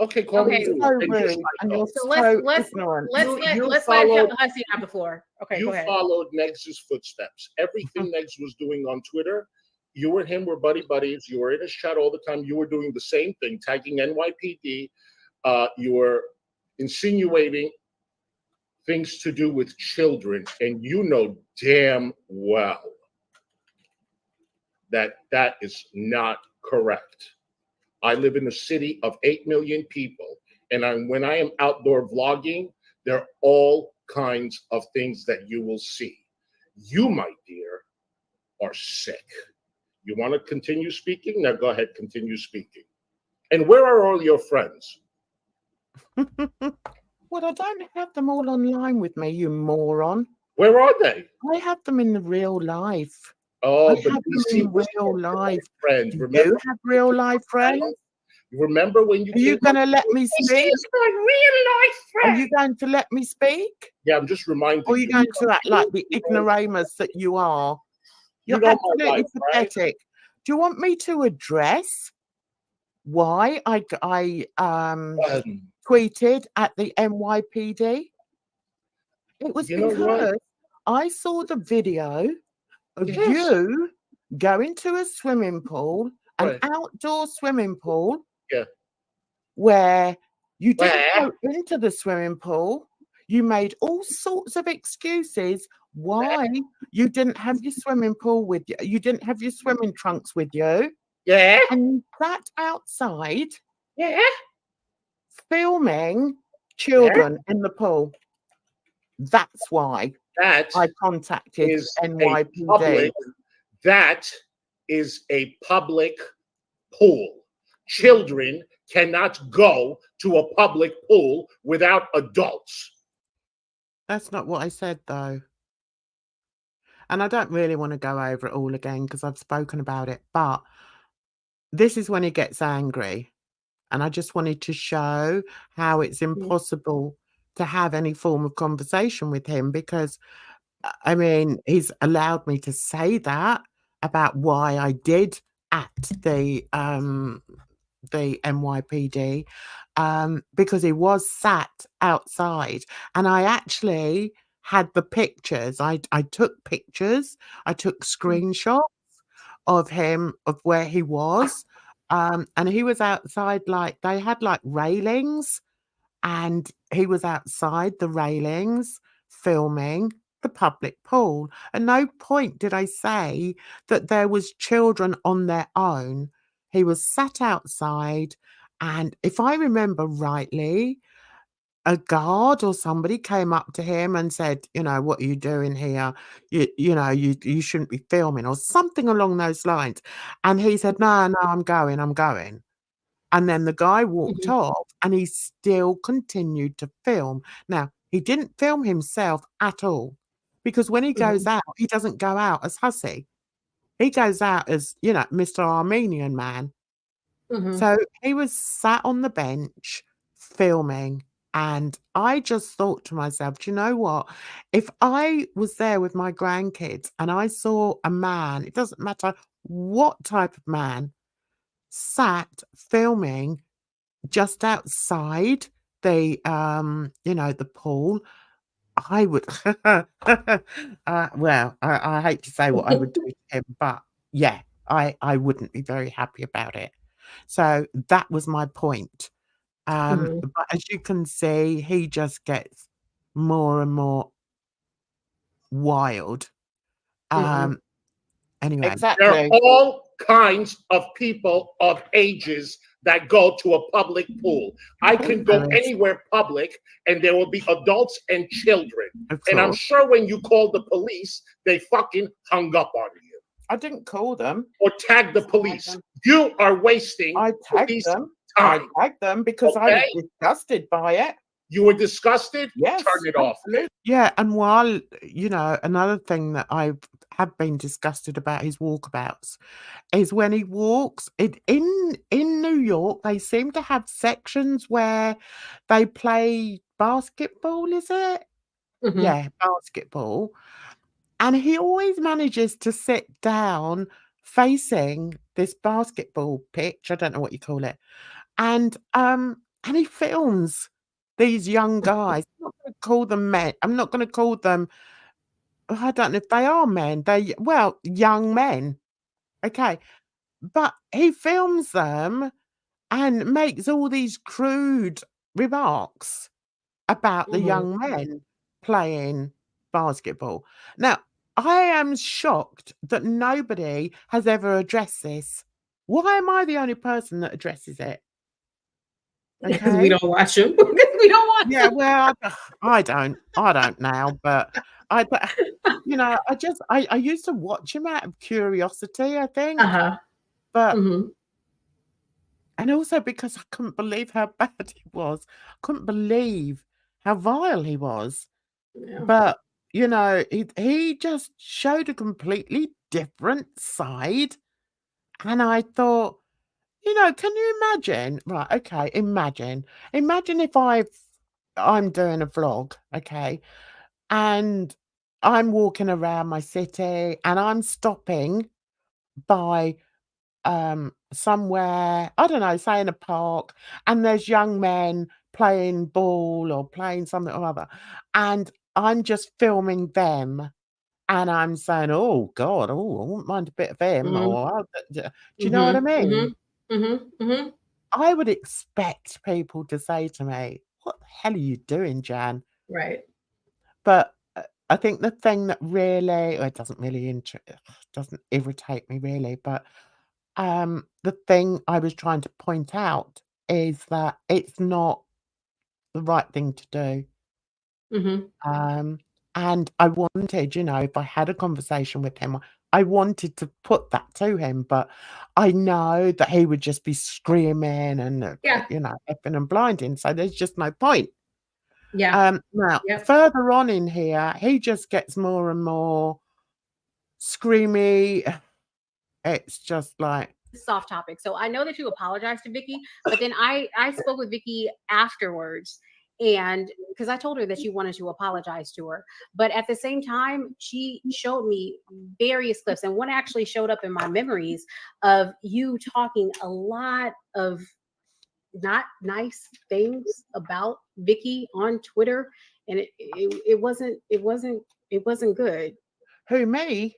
Okay, call me Okay. rude. So And just rude, like and go. you're So so let's ignorant. let followed- Hussy have the floor. Okay, You go ahead. followed Negs' footsteps. Everything Negs was doing on Twitter, you and him were buddies. You were in his chat all the time. You were doing the same thing, tagging NYPD. You were insinuating things to do with children, and you know damn well that that is not correct. I live in a city of 8 million people, and when I am outdoor vlogging, there are all kinds of things that you will see. You, my dear, are sick. You want to continue speaking? Now go ahead, continue speaking. And where are all your friends? Well, I don't have them all online with me, you moron. Where are they? I have them in the real life. Oh, I but have them DC in was real life. friends. Do Remember? you have real life friends? Remember when you Are you came going to let me This speak? is my real life Are friend. you going to let me speak? Yeah, I'm just reminding Or are you you. going to act like the ignoramus that you are? You You're know my absolutely life, right? pathetic. Do you want me to address why I tweeted at the NYPD? It was You know what? because I saw the video of Yes. you going to a swimming pool, an Right. outdoor swimming pool, Yeah. where you didn't Where? go into the swimming pool. You made all sorts of excuses why you didn't have your swimming pool with you. You didn't have your swimming trunks with you. Yeah. And you sat outside Yeah. filming children in the pool. That's why That I contacted is NYPD. that is a public pool. Children cannot go to a public pool without adults. That's not what I said, though. and I don't really want to go over it all again because I've spoken about it, but this is when he gets angry. And I just wanted to show how it's impossible to have any form of conversation with him because, I mean, he's allowed me to say that about why I did at the NYPD, because he was sat outside, and I actually had the pictures. I took pictures, I took screenshots of him, of where he was, and he was outside, like, they had, like, railings, and he was outside the railings filming the public pool. At no point did I say that there was children on their own. He was sat outside, and if I remember rightly, a guard or somebody came up to him and said, you know, "What are you doing here? You know, you shouldn't be filming," or something along those lines. And he said, "No, no, I'm going, I'm going." And then the guy walked off and he still continued to film. Now, he didn't film himself at all because when he goes out, he doesn't go out as Hussy. He goes out as, you know, Mr. Armenian Man. So he was sat on the bench filming. And I just thought to myself, do you know what? If I was there with my grandkids and I saw a man, it doesn't matter what type of man, sat filming just outside the, you know, the pool, I would, well, I hate to say what I would do to him, but yeah, I wouldn't be very happy about it. So that was my point. But as you can see, he just gets more and more wild. Anyway. There are Exactly. all kinds of people of ages that go to a public pool. I can go anywhere public and there will be adults and children. And I'm sure when you call the police, they fucking hung up on you. I didn't call them. Or tag the police. You are wasting I tagged them. I time. tagged them because I was disgusted by it. You were disgusted? Yes. Turn it off. Yeah, and while, you know, another thing that I have been disgusted about his walkabouts is when he walks in New York, they seem to have sections where they play basketball, is it? Yeah, basketball. And he always manages to sit down facing this basketball pitch, I don't know what you call it. And he films these young guys. I'm not gonna call them men. I'm not gonna call them, I don't know if they are men. Well, young men. Okay. But he films them and makes all these crude remarks about the young men playing basketball. Now, I am shocked that nobody has ever addressed this. Why am I the only person that addresses it? Because we don't watch them. Because we don't watch Yeah, them. well, I don't now, but you know, I used to watch him out of curiosity, I think. But and also because I couldn't believe how bad he was. I couldn't believe how vile he was. But, you know, he just showed a completely different side. And I thought, you know, can you imagine? Right, okay, imagine if I'm doing a vlog, okay, and I'm walking around my city and I'm stopping by somewhere, I don't know, say in a park, and there's young men playing ball or playing something or other, and I'm just filming them, and I'm saying, "Oh God, oh, I wouldn't mind a bit of him," or do you know what I mean? I would expect people to say to me, "What the hell are you doing, Jan?" Right. But I think the thing that really, or it doesn't really doesn't irritate me really, but the thing I was trying to point out is that it's not the right thing to do. And I wanted, you know, if I had a conversation with him, I wanted to put that to him, but I know that he would just be screaming and, you know, effing and blinding. So there's just no point. Now, further on in here, he just gets more and more screamy. It's just like, soft topic. So I know that you apologized to Vicky, but then I spoke with Vicky afterwards, and because I told her that you wanted to apologize to her, but at the same time she showed me various clips, and one actually showed up in my memories of you talking a lot of not nice things about Vicky on Twitter, and it wasn't good. who, me?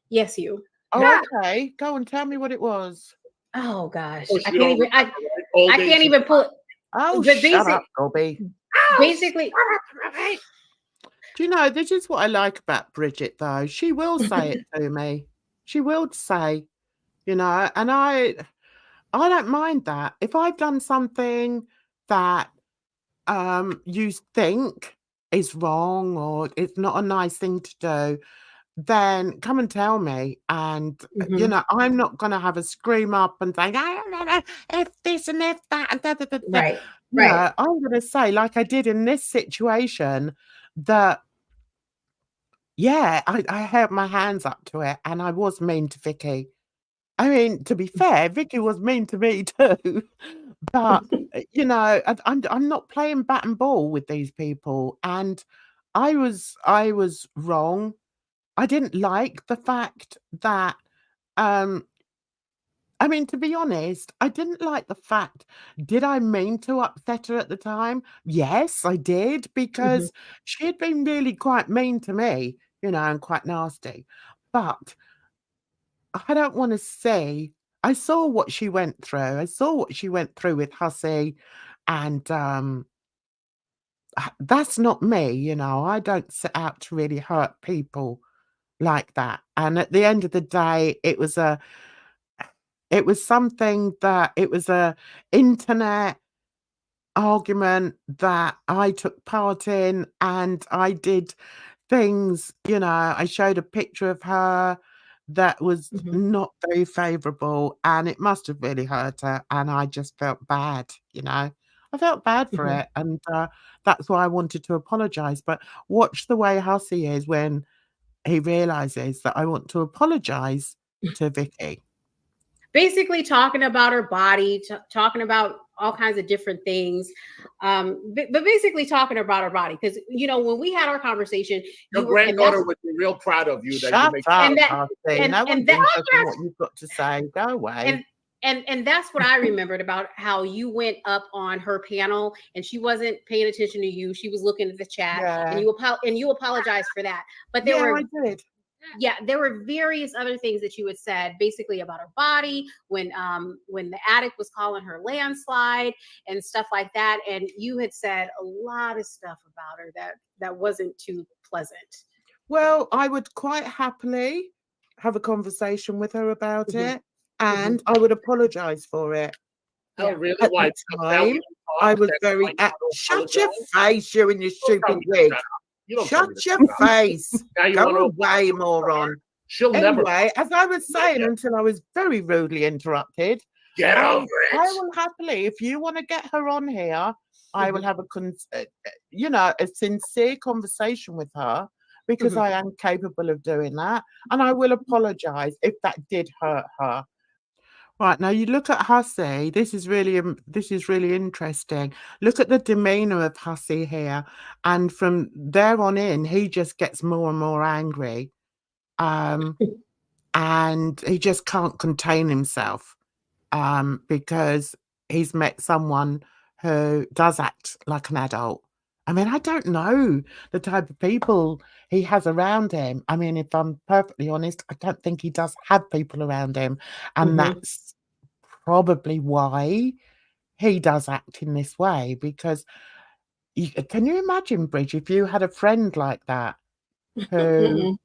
Yes, you. Oh, okay. Go and tell me what it was. Oh gosh, Of course I you can't don't even. remember, right? Old I age can't is- even pull it. Oh, But shut up, Gobby. Basically, Do you know, this is what I like about Bridget, though. She will say it to me. She will say, you know, and I don't mind that. If I've done something that you think is wrong or it's not a nice thing to do, then come and tell me. And you know, I'm not gonna have a scream up and say, "Ah, if this and if that and da, da, da, da." right, You right. know, I'm gonna say, like I did in this situation, that yeah, I held my hands up to it and I was mean to Vicky. I mean, to be fair, Vicky was mean to me too. But you know, I'm not playing bat and ball with these people, and I was wrong. I didn't like the fact that I mean, to be honest, I didn't like the fact, did I mean to upset her at the time? Yes, I did, because she had been really quite mean to me, you know, and quite nasty. But I don't want to say, I saw what she went through. I saw what she went through with Hussy, and that's not me, you know. I don't set out to really hurt people like that. And at the end of the day, it was something that it was a internet argument that I took part in, and I did things, you know, I showed a picture of her that was not very favorable, and it must have really hurt her, and I just felt bad, you know. I felt bad for it, and that's why I wanted to apologize. But watch the way Hussy is when he realizes that I want to apologize to Vicky. Basically talking about her body, talking about all kinds of different things, but basically talking about her body, because you know when we had our conversation, Your you were, and granddaughter that's, would be real proud of you. That you Shut make up, and that- Hussy. No one's and that- interested in what you've got to say. Go away. and that's what I remembered about how you went up on her panel and she wasn't paying attention to you. She was looking at the chat, Yeah. and you apologized for that. But there Yeah, were I did. yeah, there were various other things that you had said, basically about her body, when the addict was calling her landslide and stuff like that, and you had said a lot of stuff about her that wasn't too pleasant. Well, I would quite happily have a conversation with her about it, and I would apologize for it. Oh, really? At Why? the time, I was very shut your face, you and your stupid wig. Shut your face. Go away, moron. She'll never. Anyway, as I was saying, until I was very rudely interrupted, Get over it. I will happily, if you want to get her on here, I will have you know, a sincere conversation with her, because I am capable of doing that, and I will apologize if that did hurt her. Right, now you look at Hussy. This is really interesting. Look at the demeanor of Hussy here, and from there on in, he just gets more and more angry, and he just can't contain himself, because he's met someone who does act like an adult. I mean, I don't know the type of people he has around him. I mean, if I'm perfectly honest, I don't think he does have people around him, and that's probably why he does act in this way, because can you imagine, Bridge, if you had a friend like that who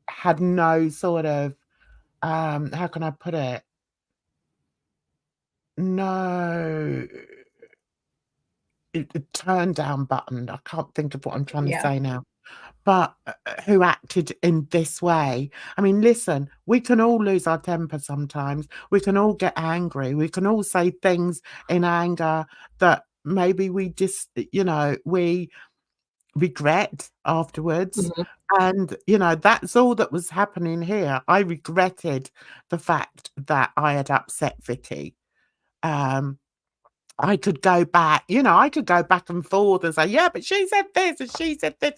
had no sort of, how can I put it? No, turn down button. I can't think of what I'm trying to say now. But who acted in this way? I mean, listen, we can all lose our temper sometimes. We can all get angry. We can all say things in anger that maybe we just, you know, we regret afterwards. Mhm. And, you know, that's all that was happening here. I regretted the fact that I had upset Vicky. I could go back, you know, I could go back and forth and say, yeah, but she said this and she said this.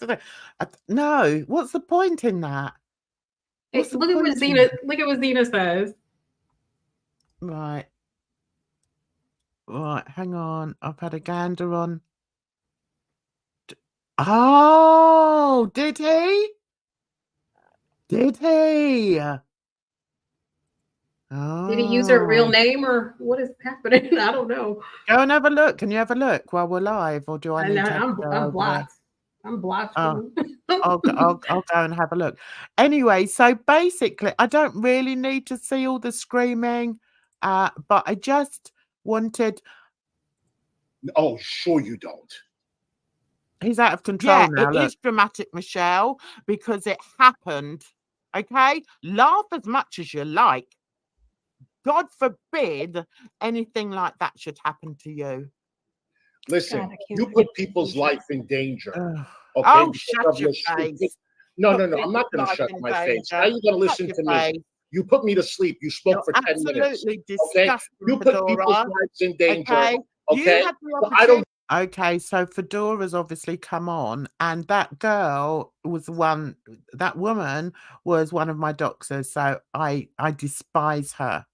No, what's the point in that? What's the Look at what point in Zena. that? Look at what Zena says. Right. Right, hang on. I've had a gander on. Oh, did he? Did he? Did he use her real Oh. name or what is happening? I don't know. Go and have a look. Can you have a look while we're live, or do I I need know, to have to go I'm over there? blocked. I'm blocked. Oh, I'll go and have a look. Anyway, so basically, I don't really need to see all the screaming, but I just wanted. Oh, sure you don't. He's out of control Yeah, now. it Look. is dramatic, Michelle, because it happened. Okay? Laugh as much as you like. God forbid anything like that should happen to you. Listen, God, I can't you believe put it. people's life in danger. Ugh. Okay? Oh, because shut of your stupid- face. No, Put I'm not people's going to life shut in my face. danger. Now you're going to Shut listen your to me. face. You put me to sleep. You spoke You're for 10 minutes. absolutely Okay? disgusting, You put people's Fedora. lives in danger. Okay? You Okay? had the So I don't. Okay, so Fedora's obviously come on, and that girl was that woman was one of my doxers, so I despise her.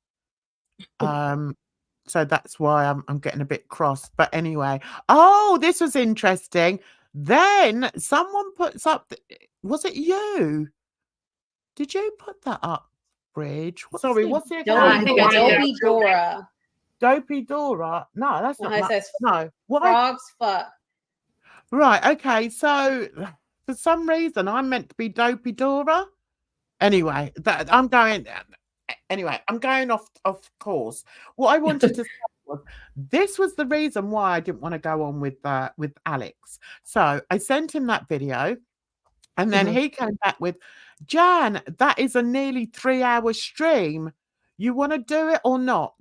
So that's why I'm getting a bit cross. But anyway, oh, this was interesting. Then someone puts up, was it you? Did you put that up, Bridge? Sorry, what's the account? I think it's Dopey Dora. Dopey Dora? No, that's No, not. it says No, what? Frogs fuck. Right, okay, so for some reason I'm meant to be Dopey Dora. Anyway, I'm going off course. What I wanted to say was this was the reason why I didn't want to go on with Alex. So I sent him that video, and then he came back with, Jan, that is a nearly 3-hour stream. You want to do it or not?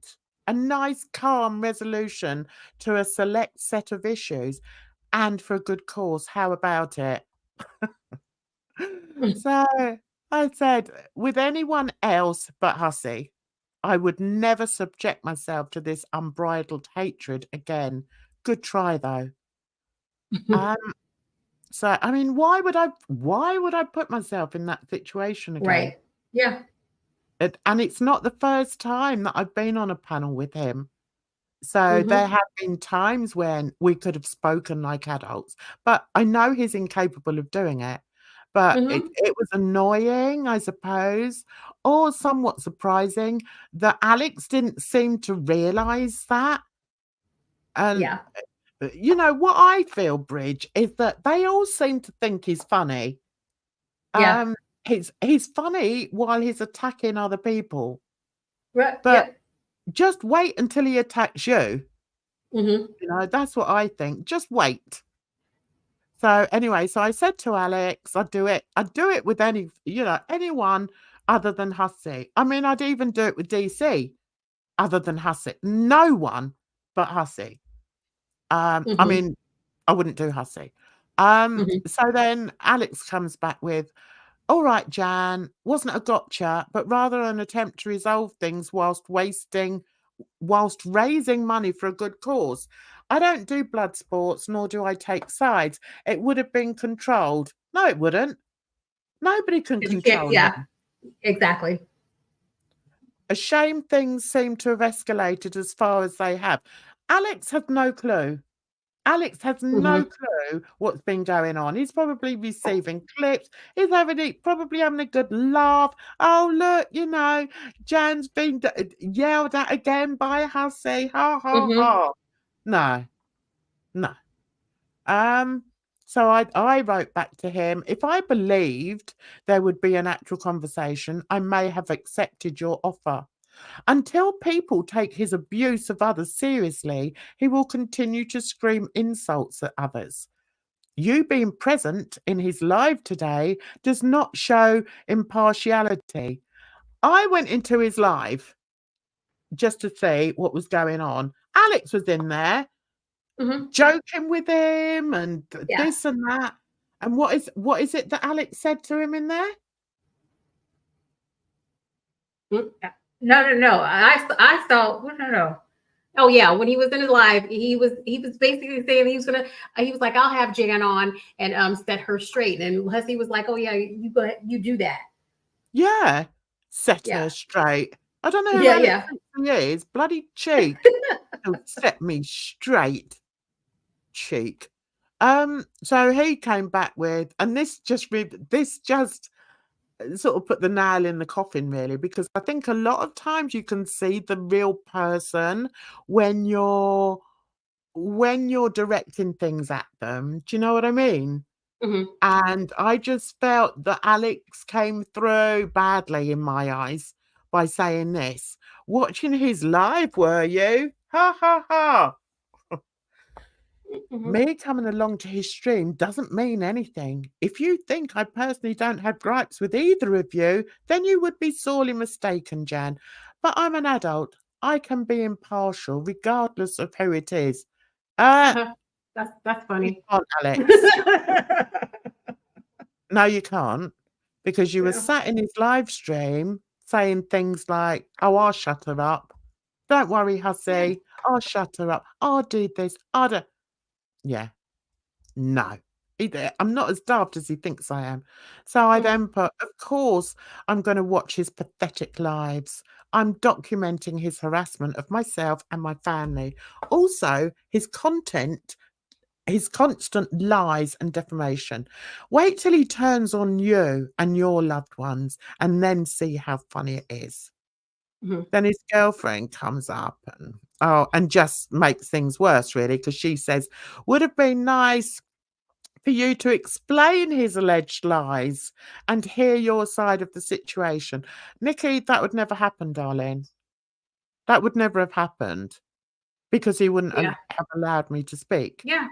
A nice, calm resolution to a select set of issues. And for a good cause. How about it? So I said, with anyone else but Hussy, I would never subject myself to this unbridled hatred again. Good try, though. So I mean, why would I put myself in that situation again? Right. Yeah. And it's not the first time that I've been on a panel with him. So there have been times when we could have spoken like adults, but I know he's incapable of doing it. But it was annoying, I suppose, or somewhat surprising that Alex didn't seem to realize that. And Yeah. you know what I feel, Bridge, is that they all seem to think he's funny. Yeah. He's funny while he's attacking other people. Right. But just wait until he attacks you. You know, that's what I think. Just wait. So anyway, so I said to Alex, I'd do it with anyone other than Hussy. I mean, I'd even do it with DC other than Hussy. No one but Hussy. I mean, I wouldn't do Hussy. So then Alex comes back with, all right, Jan, wasn't a gotcha, but rather an attempt to resolve things whilst raising money for a good cause. I don't do blood sports, nor do I take sides. It would have been controlled. No, it wouldn't. Nobody can control. Yeah, exactly. A shame things seem to have escalated as far as they have. Alex has no clue. Alex has no clue what's been going on. He's probably receiving clips. He's probably having a good laugh. Oh, look, you know, Jan's been yelled at again by Hussy. Ha, ha, ha. No. So I wrote back to him, if I believed there would be an actual conversation, I may have accepted your offer. Until people take his abuse of others seriously, he will continue to scream insults at others. You being present in his live today does not show impartiality. I went into his live just to see what was going on. Alex was in there joking with him and this and that. And what is it that Alex said to him in there? No. I saw. No. Oh yeah, when he was in his live, he was basically saying he was gonna. He was like, "I'll have Jan on and set her straight." And Hussy was like, "Oh yeah, you go ahead, you do that." Yeah, set Yeah. her straight. I don't know who Yeah, Alex yeah. thinks he is. Bloody cheek. He'll set me straight. Cheek. So he came back with, and this just sort of put the nail in the coffin, really, because I think a lot of times you can see the real person when you're directing things at them. Do you know what I mean? Mhm. And I just felt that Alex came through badly in my eyes by saying this. Watching his live, were you? Ha ha ha. Mhm. Me coming along to his stream doesn't mean anything. If you think I personally don't have gripes with either of you, then you would be sorely mistaken, Jan. But I'm an adult. I can be impartial regardless of who it is. That's You funny. can't, Alex. No, you can't. Because you were Yeah. sat in his live stream saying things like, "Oh, I'll shut her up. Don't worry, Hussy. I'll shut her up. I'll do this. I'll do..." Yeah. No. I'm not as daft as he thinks I am. So I then put, of course, I'm going to watch his pathetic lives. I'm documenting his harassment of myself and my family. Also, his content, his constant lies and defamation. Wait till he turns on you and your loved ones and then see how funny it is. Mhm. Then his girlfriend comes up and just makes things worse, really, because she says, would have been nice for you to explain his alleged lies and hear your side of the situation. Nikki, that would never happen, darling. That would never have happened because he wouldn't Yeah. have allowed me to speak. Yeah.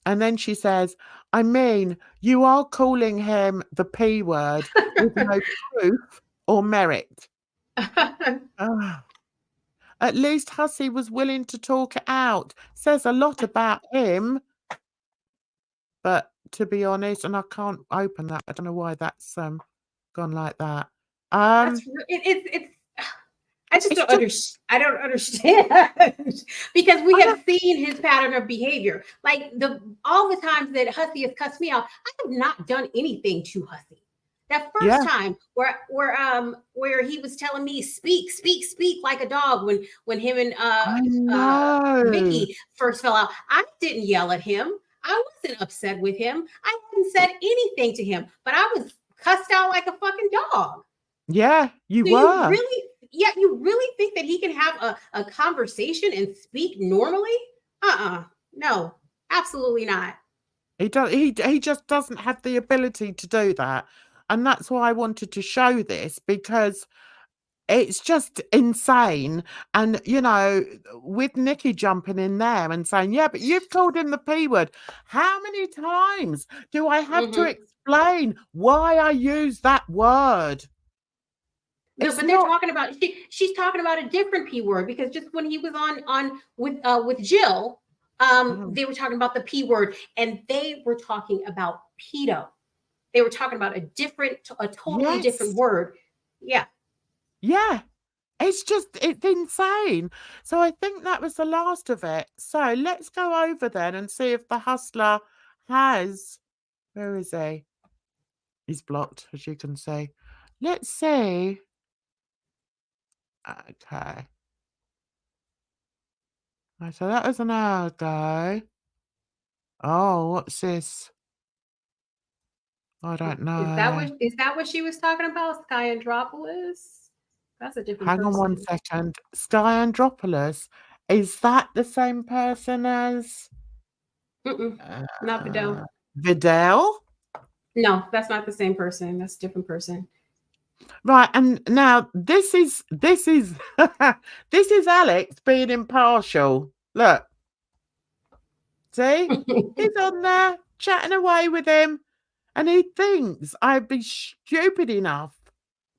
And then she says, I mean, you are calling him the P word with no proof or merit. Ah. At least Hussy was willing to talk it out. Says a lot about him. But to be honest, and I can't open that. I don't know why that's gone like that. It's I just It's don't understand. I don't understand because we I have seen his pattern of behavior. Like all the times that Hussy has cussed me out, I have not done anything to Hussy. That Yeah. first time where he was telling me speak like a dog when him and I know. Vicky first fell out, I didn't yell at him. I wasn't upset with him. I hadn't said anything to him, but I was cussed out like a fucking dog. Yeah, you So were. you really think that he can have a conversation and speak normally? No, absolutely not. He does. He just doesn't have the ability to do that, and that's why I wanted to show this, because it's just insane. And you know, with Nikki jumping in there and saying, "Yeah, but you've called him the P word." How many times do I have to explain why I use that word? No, It's but they're not. talking about she's talking about a different P word, because just when he was on with Jill, they were talking about the P word, and they were talking about pedo. They were talking about a totally different Yes. word. Yeah. Yeah. It's insane. So I think that was the last of it. So let's go over then and see if the hustler has. Where is he? He's blocked, as you can see. Let's see. Okay. Right, so that was an hour ago. Oh, what's this? I don't know. Is that what she was talking about? Sky Andropolis? That's a different Hang on one person. second. Sky Andropolis. Is that the same person as Not Vidal. Vidal? No, that's not the same person. That's a different person. Right, and now this is this is Alex being impartial. Look. See? He's on there chatting away with him, and he thinks I'd be stupid enough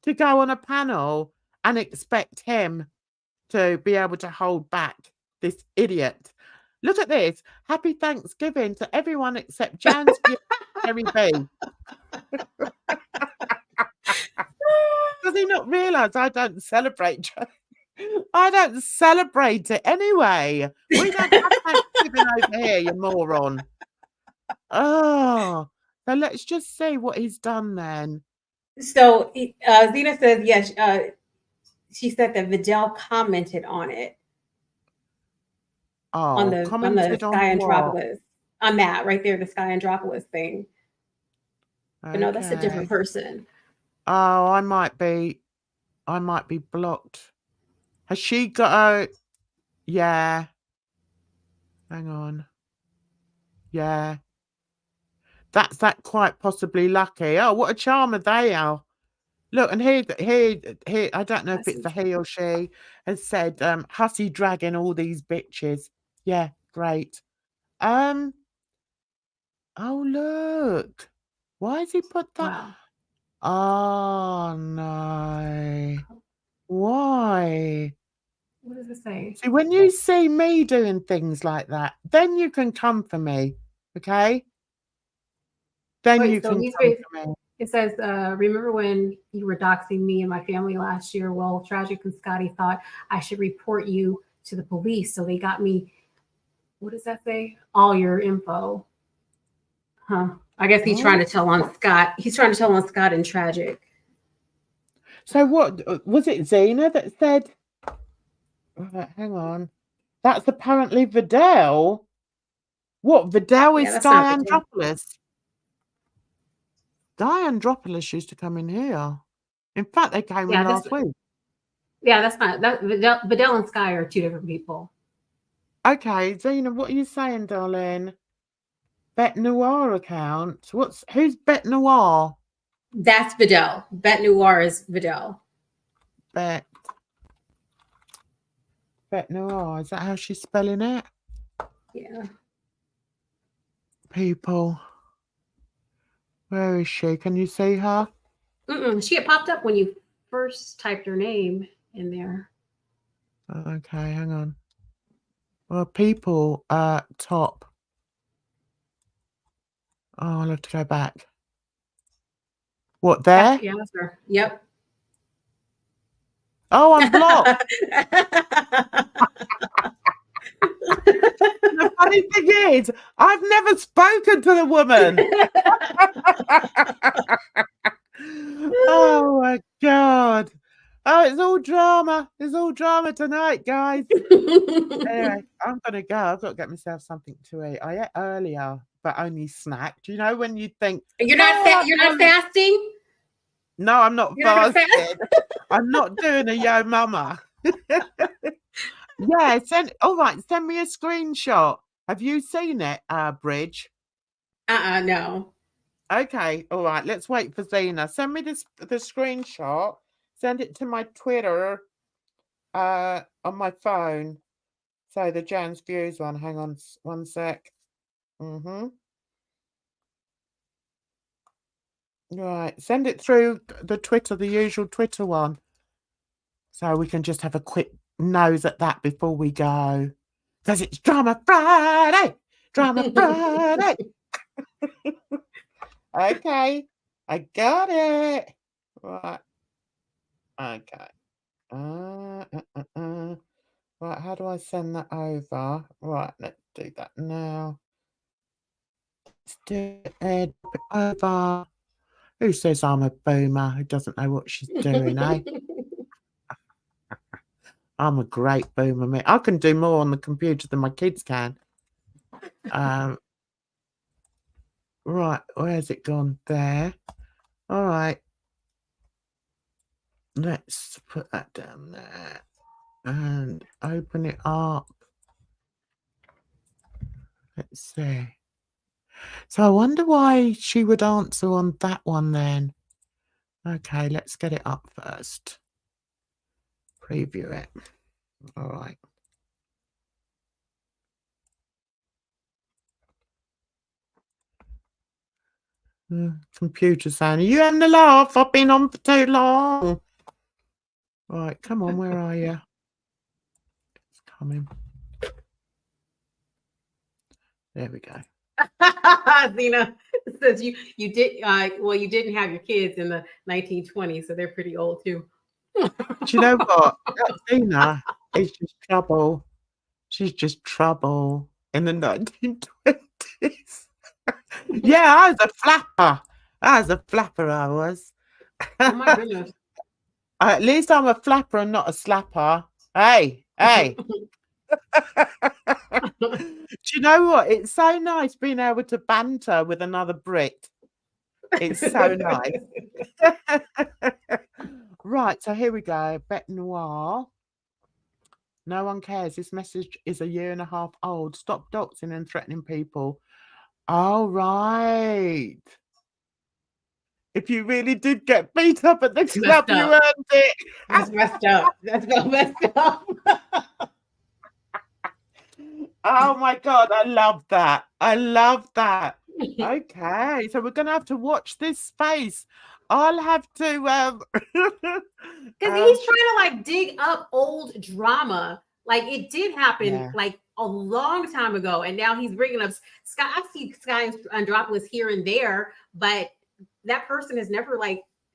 to go on a panel and expect him to be able to hold back this idiot. Look at this. Happy Thanksgiving to everyone except Jan's Cherry B. Does he not realise I don't celebrate? I don't celebrate it anyway. We don't have Thanksgiving over here, you moron. Oh, so let's just see what he's done then. So Zena says, yes, she said that Vidal commented on it. Oh, on the commented on Sky what? Andropolis. On that right there, the Sky Andropolis thing. But no, that's a different Okay. person. Oh, I might be blocked. Has she got a... Yeah. Hang on. Yeah. That's that quite possibly lucky. Oh, what a charmer they are. Look, and here, I don't know if it's a he or she, has said, Hussy dragging all these bitches. Yeah, great. Oh, look. Why has he put that? Wow. Oh, no. Why? What does it say? See, when you see me doing things like that, then you can come for me, okay? Then Wait, you so can he's come for me. It says, remember when you were doxing me and my family last year? Well, Tragic and Scotty thought I should report you to the police. So they got me, what does that say? All your info. Huh. I guess he's trying to tell on Scott. He's trying to tell on Scott and Tragic. So what, was it Zena that said, right, hang on. That's apparently Vidal. What, Vidal is Sky Andropolis? Sky Andropolis used to come in here. In fact, they came in last week. Yeah, that's not that. Vidal and Sky are two different people. Okay, Zena, what are you saying, darling? Bet Noir account. Who's Bet Noir? That's Vidal. Bet Noir is Vidal. Bet Noir. Is that how she's spelling it? Yeah. People. Where is she? Can you see her? She had popped up when you first typed her name in there. Okay, hang on. Well, people, top. Oh, I'll have to go back. What, there? Yeah, that's her. Yep. Oh, I'm blocked. The funny thing is, I've never spoken to the woman. Oh, my God. Oh, it's all drama. It's all drama tonight, guys. Anyway, I'm going to go. I've got to get myself something to eat. I ate earlier, but only snacked. You know, when you think... You're not fasting? No, I'm not fasting. I'm not doing a YOMAMA. Yeah, all right, send me a screenshot. Have you seen it, Bridge? No. Okay, all right, let's wait for Zena. Send me the screenshot. Send it to my Twitter on my phone. So the Jan's Views one. Hang on one sec. Right, send it through the Twitter, the usual Twitter one. So we can just have a quick nose at that before we go. Because it's Drama Friday! Drama Friday! Okay, I got it. Right. Okay. Right, how do I send that over? Right, let's do that now. Let's do it over. Who says I'm a boomer? Who doesn't know what she's doing, eh? I'm a great boomer, mate. I can do more on the computer than my kids can. Right, where's it gone? There. All right. Let's put that down there and open it up. Let's see. So I wonder why she would answer on that one then. Okay, let's get it up first. Preview it. All right. Computer saying, are you having a laugh? I've been on for too long. Right, come on, where are you? It's coming. There we go. Zena says you did well, you didn't have your kids in the 1920s, so they're pretty old too. Do you know what? That Tina is just trouble. She's just trouble in the 1920s. Yeah, I was a flapper. I was a flapper, I was. Oh my goodness. At least I'm a flapper and not a slapper. Hey, hey. Do you know what? It's so nice being able to banter with another Brit. It's so nice. Right, so here we go. Bete Noir. No one cares. This message is a 1.5 years old. Stop doxing and threatening people. All right. If you really did get beat up at the club, you earned it. That's messed up. That's so messed up. Oh my God, I love that. I love that. Okay, so we're gonna have to watch this space. I'll have to because he's trying to like dig up old drama. Like it did happen like a long time ago, and now he's bringing up Sky. I see Sky Andropoulos here and there, but that person has never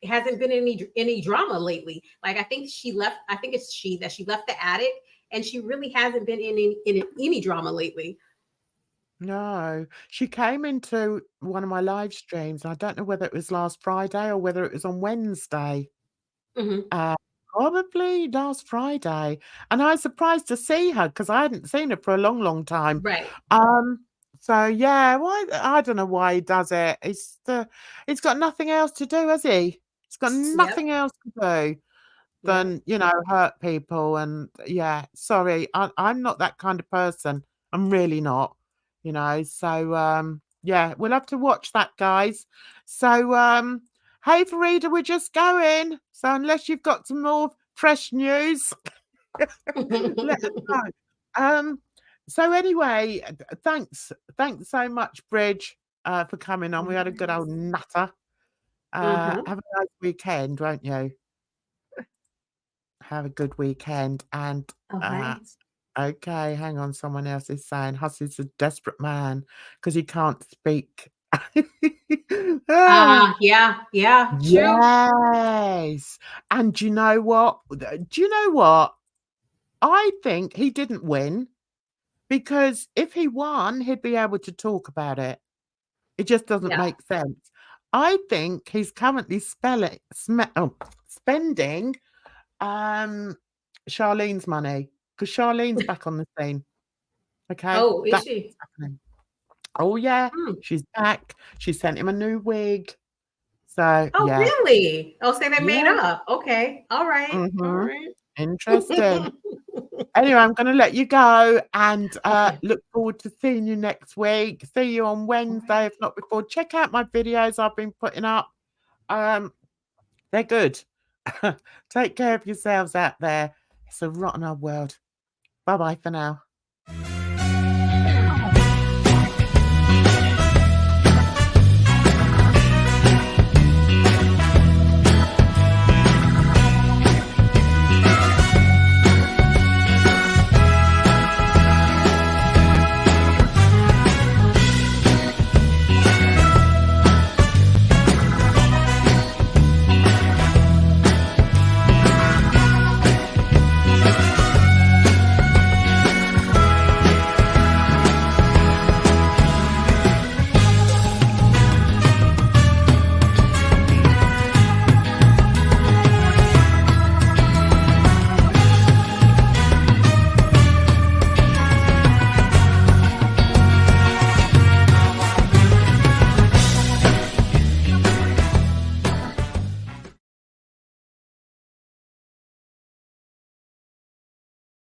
hasn't been in any drama lately. Like I think she left. I think it's she left the attic, and she really hasn't been in any drama lately. No, she came into one of my live streams. I don't know whether it was last Friday or whether it was on Wednesday. Probably last Friday. And I was surprised to see her because I hadn't seen her for a long, long time. Right. So yeah, why I don't know why he does it. He's got nothing else to do, has he? He's got nothing else to do than, you know, hurt people. And yeah, sorry, I'm not that kind of person. I'm really not. You know, so yeah, we'll have to watch that, guys. So hey Farida, we're just going. So unless you've got some more fresh news, let us know. So anyway, thanks so much, Bridge, for coming on. We had a good old natter. Have a nice weekend, won't you? Have a good weekend. And okay, hang on. Someone else is saying Hussy's a desperate man because he can't speak. Yeah, true. Yes. And do you know what? I think he didn't win because if he won, he'd be able to talk about it. It just doesn't make sense. I think he's currently spending Charlene's money because Charlene's back on the scene. Okay. Oh, is she? Happening. Oh yeah, she's back. She sent him a new wig. So oh, yeah. Really? Oh, so they made up. Okay. All right. All right. Interesting. Anyway, I'm going to let you go and look forward to seeing you next week. See you on Wednesday, if not before. Check out my videos I've been putting up. They're good. Take care of yourselves out there. It's a rotten old world. Bye-bye for now.